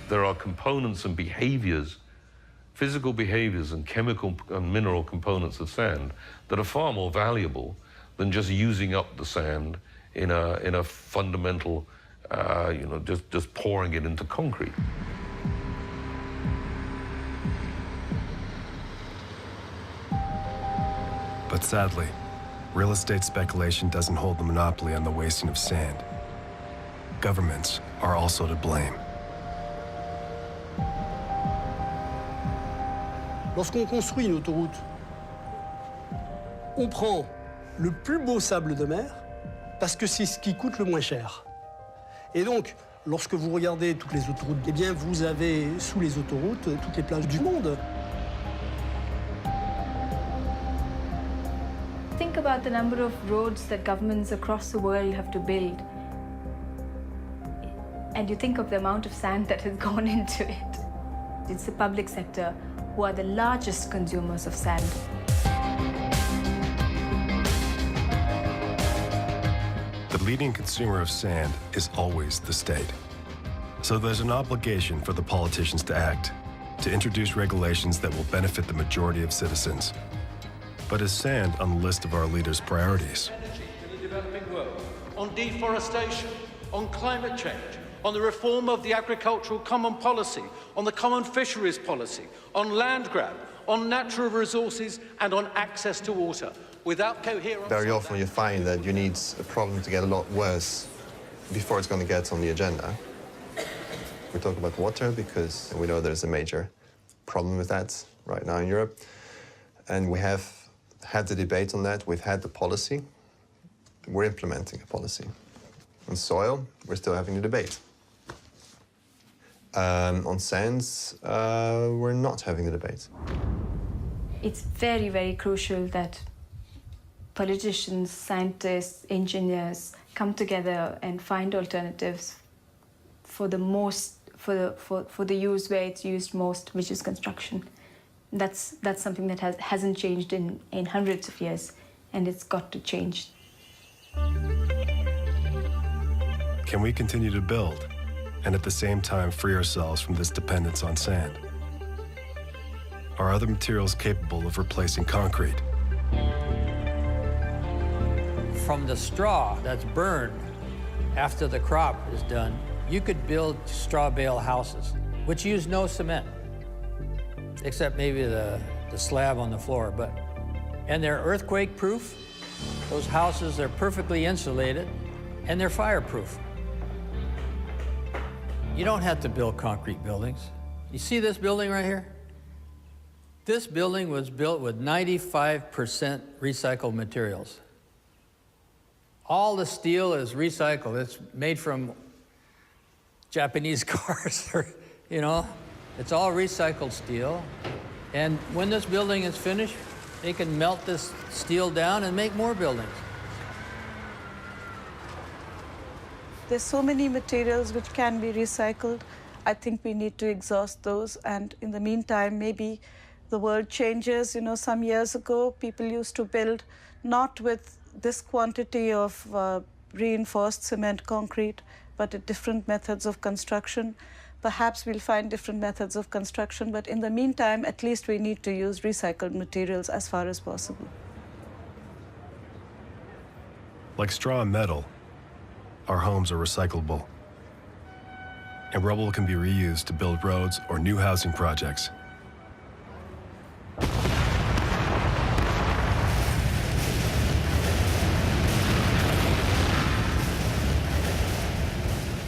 There are components and behaviors, physical behaviors and chemical and mineral components of sand that are far more valuable than just using up the sand in a fundamental, just pouring it into concrete. But sadly, real estate speculation doesn't hold the monopoly on the wasting of sand. Governments are also to blame. Lorsqu'on construit une autoroute, on prend le plus beau sable de mer parce que c'est ce qui coûte le moins cher. Et donc, lorsque vous regardez toutes les autoroutes, eh bien, vous avez sous les autoroutes toutes les plages du monde. Think about the number of roads that governments across the world have to build. And you think of the amount of sand that has gone into it. It's the public sector who are the largest consumers of sand. The leading consumer of sand is always the state. So there's an obligation for the politicians to act, to introduce regulations that will benefit the majority of citizens. But is sand on the list of our leaders' priorities? Energy in the developing world, on deforestation, on climate change, on the reform of the agricultural common policy, on the common fisheries policy, on land grab, on natural resources, and on access to water. Without coherence... Very often you find that you need a problem to get a lot worse before it's going to get on the agenda. We talk about water because we know there's a major problem with that right now in Europe. And we have had the debate on that. We've had the policy. We're implementing a policy. On soil, we're still having the debate. On sands, we're not having the debate. It's very, very crucial that politicians, scientists, engineers come together and find alternatives for the use where it's used most, which is construction. That's something that hasn't changed in hundreds of years, and it's got to change. Can we continue to build and at the same time free ourselves from this dependence on sand? Are other materials capable of replacing concrete? From the straw that's burned after the crop is done, you could build straw bale houses, which use no cement, except maybe the slab on the floor. And they're earthquake proof. Those houses are perfectly insulated, and they're fireproof. You don't have to build concrete buildings. You see this building right here? This building was built with 95% recycled materials. All the steel is recycled. It's made from Japanese cars, you know? It's all recycled steel. And when this building is finished, they can melt this steel down and make more buildings. There's so many materials which can be recycled. I think we need to exhaust those. And in the meantime, maybe the world changes. You know, some years ago, people used to build not with this quantity of reinforced cement concrete, but at different methods of construction. Perhaps we'll find different methods of construction, but in the meantime, at least we need to use recycled materials as far as possible. Like straw and metal, our homes are recyclable, and rubble can be reused to build roads or new housing projects.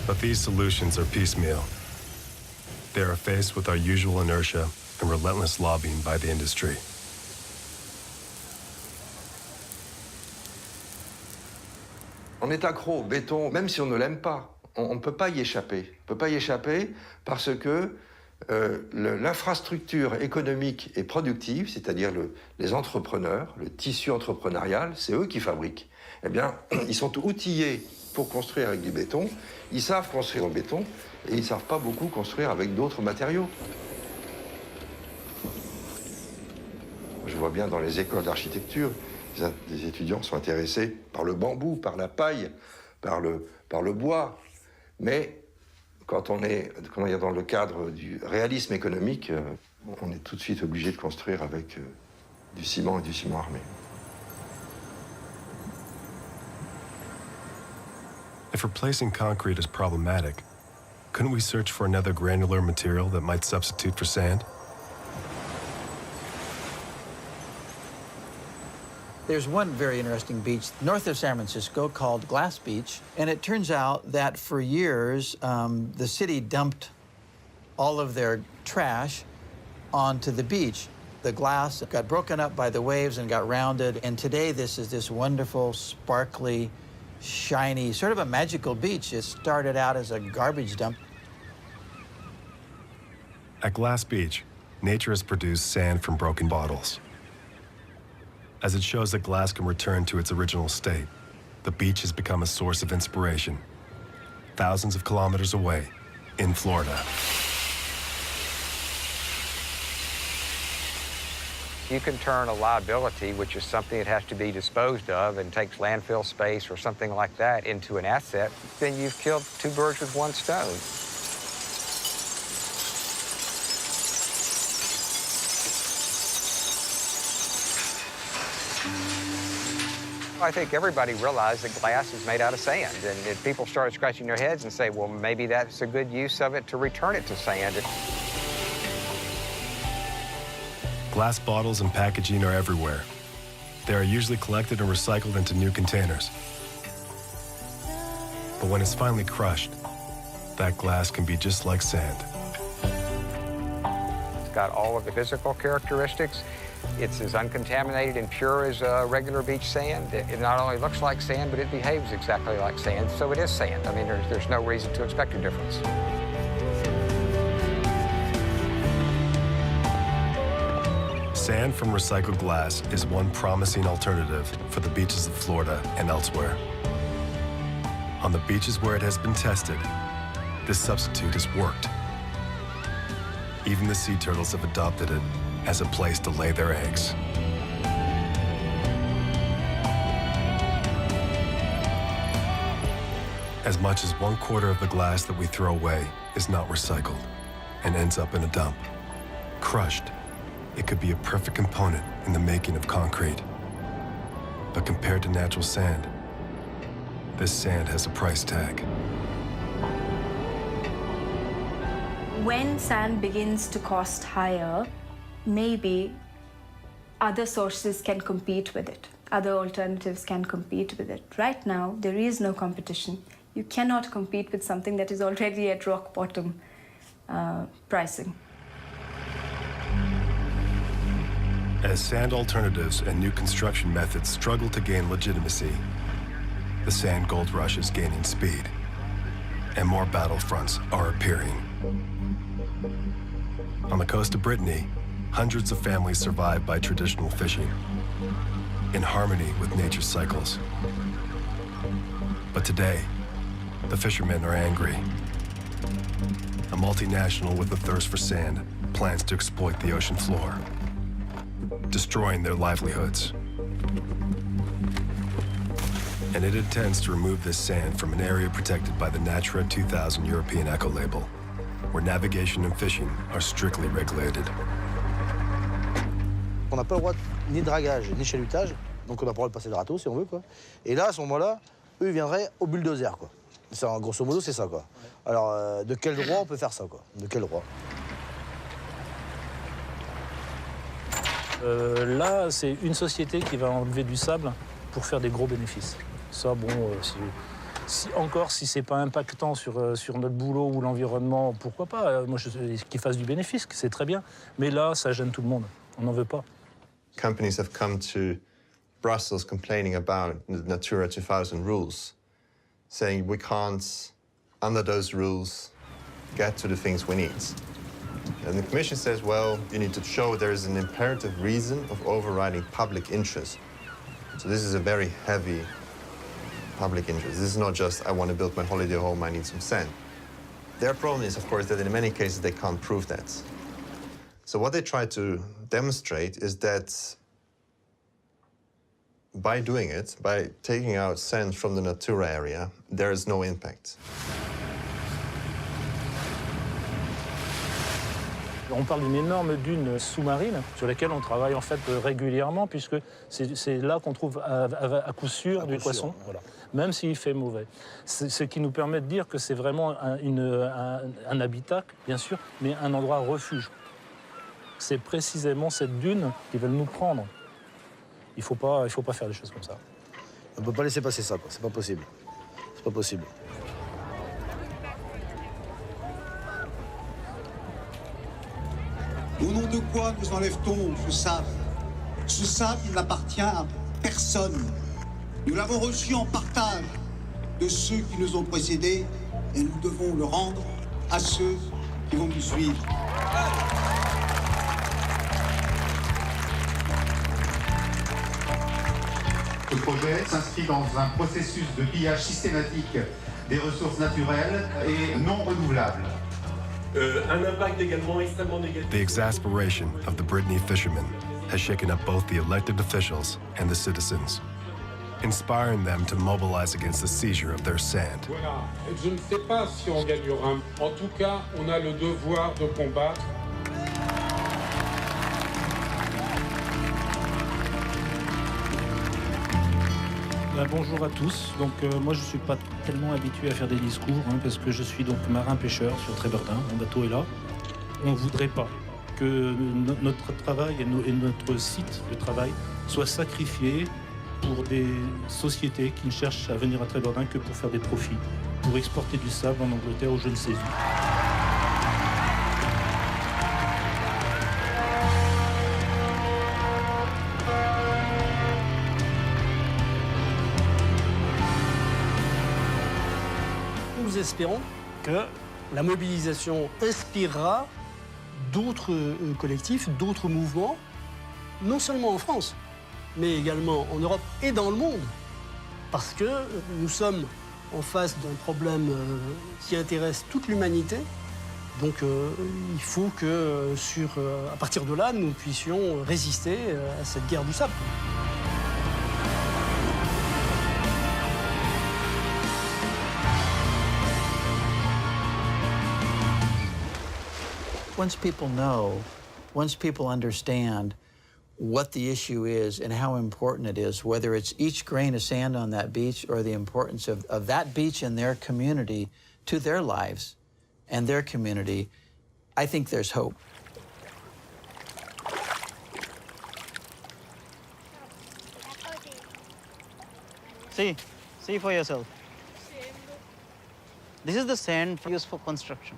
But these solutions are piecemeal. They are faced with our usual inertia and relentless lobbying by the industry. On est accro au béton, même si on ne l'aime pas. On ne peut pas y échapper. On ne peut pas y échapper parce que l'infrastructure économique et productive, c'est-à-dire les entrepreneurs, le tissu entrepreneurial, c'est eux qui fabriquent. Eh bien, ils sont outillés pour construire avec du béton. Ils savent construire en béton et ils ne savent pas beaucoup construire avec d'autres matériaux. Je vois bien dans les écoles d'architecture, les étudiants sont intéressés par le bambou, par la paille, par le bois. Mais quand on est dans le cadre du réalisme économique, on est tout de suite obligé de construire avec du ciment et du ciment armé. If replacing concrete is problematic, couldn't we search for another granular material that might substitute for sand? There's one very interesting beach north of San Francisco called Glass Beach, and it turns out that for years the city dumped all of their trash onto the beach. The glass got broken up by the waves and got rounded, and today this is this wonderful, sparkly, shiny, sort of a magical beach. It started out as a garbage dump. At Glass Beach, nature has produced sand from broken bottles. As it shows that glass can return to its original state, the beach has become a source of inspiration, thousands of kilometers away in Florida. You can turn a liability, which is something that has to be disposed of and takes landfill space or something like that, into an asset, then you've killed two birds with one stone. I think everybody realized that glass is made out of sand, and if people started scratching their heads and say, well, maybe that's a good use of it to return it to sand. Glass bottles and packaging are everywhere. They are usually collected and recycled into new containers. But when it's finally crushed, that glass can be just like sand. It's got all of the physical characteristics. It's as uncontaminated and pure as regular beach sand. It not only looks like sand, but it behaves exactly like sand, so it is sand. I mean, there's no reason to expect a difference. Sand from recycled glass is one promising alternative for the beaches of Florida and elsewhere. On the beaches where it has been tested, this substitute has worked. Even the sea turtles have adopted it as a place to lay their eggs. As much as 1/4 of the glass that we throw away is not recycled and ends up in a dump. Crushed, it could be a perfect component in the making of concrete. But compared to natural sand, this sand has a price tag. When sand begins to cost higher, maybe other sources can compete with it. Other alternatives can compete with it. Right now, there is no competition. You cannot compete with something that is already at rock bottom pricing. As sand alternatives and new construction methods struggle to gain legitimacy, the sand gold rush is gaining speed, and more battlefronts are appearing. On the coast of Brittany, hundreds of families survive by traditional fishing, in harmony with nature's cycles. But today, the fishermen are angry. A multinational with a thirst for sand plans to exploit the ocean floor, destroying their livelihoods. And it intends to remove this sand from an area protected by the Natura 2000 European Eco-Label, where navigation and fishing are strictly regulated. On n'a pas le droit ni de dragage, ni chalutage, donc on n'a pas le droit de passer le râteau si on veut, quoi. Et là, à ce moment-là, eux, ils viendraient au bulldozer, quoi. Grosso modo, c'est ça, quoi. Alors, de quel droit on peut faire ça, quoi? De quel droit? Là, c'est une société qui va enlever du sable pour faire des gros bénéfices. Ça, bon, si c'est pas impactant sur notre boulot ou l'environnement, pourquoi pas? Moi, qu'ils fassent du bénéfice, c'est très bien. Mais là, ça gêne tout le monde. On n'en veut pas. Companies have come to Brussels complaining about the Natura 2000 rules, saying we can't, under those rules, get to the things we need. And the Commission says, well, you need to show there is an imperative reason of overriding public interest. So this is a very heavy public interest. This is not just, I want to build my holiday home, I need some sand. Their problem is, of course, that in many cases they can't prove that. So what they try to demonstrate is that by doing it, by taking out sand from the Natura area, there is no impact. On parle d'une énorme dune sous-marine sur laquelle on travaille en fait régulièrement, puisque c'est là qu'on trouve à coup sûr du poisson, voilà. Même s'il fait mauvais. Ce qui nous permet de dire que c'est vraiment un habitat, bien sûr, mais un endroit refuge. C'est précisément cette dune qui veulent nous prendre. Il faut pas faire des choses comme ça. On ne peut pas laisser passer ça, quoi. C'est pas possible. C'est pas possible. Au nom de quoi nous enlève-t-on ce sable? Ce sable, il n'appartient à personne. Nous l'avons reçu en partage de ceux qui nous ont précédés et nous devons le rendre à ceux qui vont nous suivre. Ce projet s'inscrit dans un processus de pillage systématique des ressources naturelles et non renouvelables. Un impact également extrêmement négatif. The exasperation of the Brittany fishermen has shaken up both the elected officials and the citizens, inspiring them to mobilize against the seizure of their sand. Voilà. Je ne sais pas si on gagnera. En tout cas, on a le devoir de combattre. Bonjour à tous. Donc moi je suis pas tellement habitué à faire des discours parce que je suis donc marin-pêcheur sur Tréverdun. Mon bateau est là. On voudrait pas que notre travail et notre site de travail soient sacrifiés pour des sociétés qui ne cherchent à venir à Tréverdun que pour faire des profits, pour exporter du sable en Angleterre ou je ne sais où. Nous espérons que la mobilisation inspirera d'autres collectifs, d'autres mouvements, non seulement en France, mais également en Europe et dans le monde, parce que nous sommes en face d'un problème qui intéresse toute l'humanité. Donc il faut que, à partir de là, nous puissions résister à cette guerre du sable. Once people understand what the issue is and how important it is, whether it's each grain of sand on that beach or the importance of that beach and their community to their lives and their community, I think there's hope. See for yourself. This is the sand used for construction.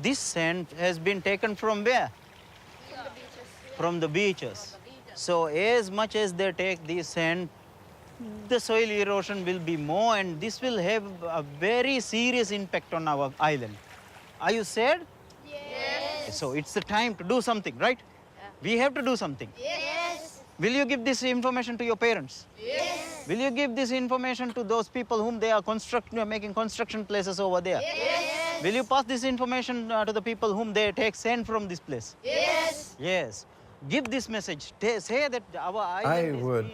This sand has been taken from where? From the beaches. So as much as they take this sand, the soil erosion will be more, and this will have a very serious impact on our island. Are you sad? Yes. So it's the time to do something, right? Yeah. We have to do something. Yes. Will you give this information to your parents? Yes. Will you give this information to those people whom they are making construction places over there? Yes. Will you pass this information to the people whom they take sand from this place? Yes. Yes. Give this message. Say that our island I would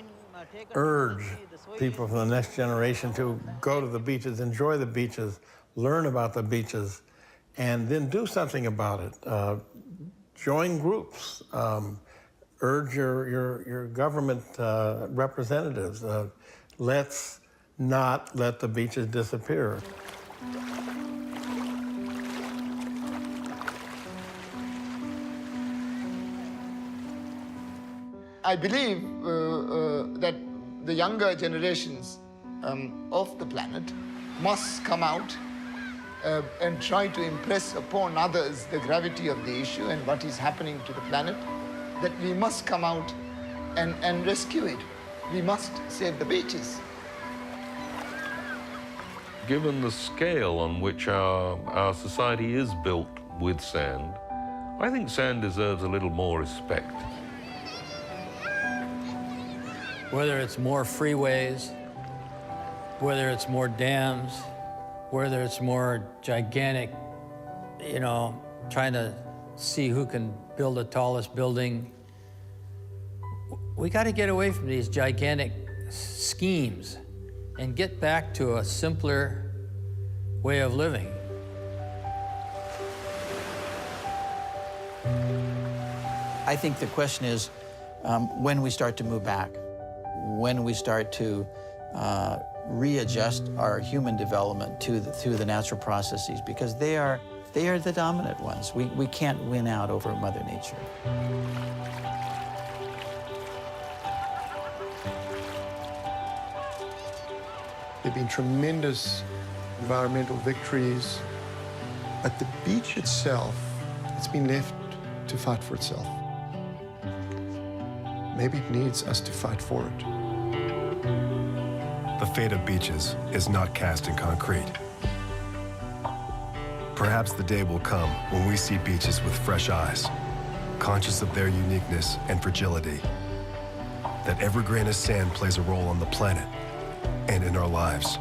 urge people from the next generation to go to the beaches, enjoy the beaches, learn about the beaches, and then do something about it. Join groups. Urge your government representatives. Let's not let the beaches disappear. I believe that the younger generations of the planet must come out and try to impress upon others the gravity of the issue and what is happening to the planet, that we must come out and rescue it. We must save the beaches. Given the scale on which our society is built with sand, I think sand deserves a little more respect. Whether it's more freeways, whether it's more dams, whether it's more gigantic, you know, trying to see who can build the tallest building. We got to get away from these gigantic schemes and get back to a simpler way of living. I think the question is when we start to move back, when we start to readjust our human development to through the natural processes, because they are the dominant ones. We can't win out over Mother Nature. There have been tremendous environmental victories, but the beach itself, it's been left to fight for itself. Maybe it needs us to fight for it. The fate of beaches is not cast in concrete. Perhaps the day will come when we see beaches with fresh eyes, conscious of their uniqueness and fragility, that every grain of sand plays a role on the planet and in our lives.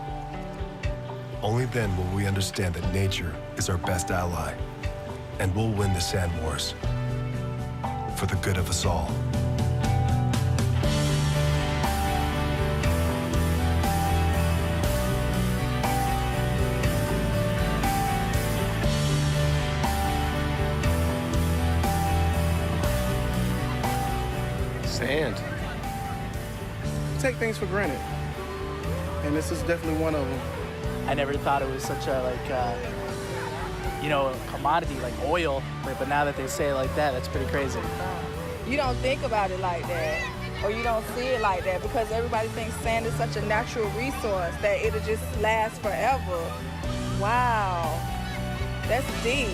Only then will we understand that nature is our best ally, and we'll win the sand wars for the good of us all. Sand. We take things for granted, and this is definitely one of them. I never thought it was such a you know, commodity like oil, but now that they say it like that, that's pretty crazy. You don't think about it like that, or you don't see it like that, because everybody thinks sand is such a natural resource that it'll just last forever. Wow, that's deep.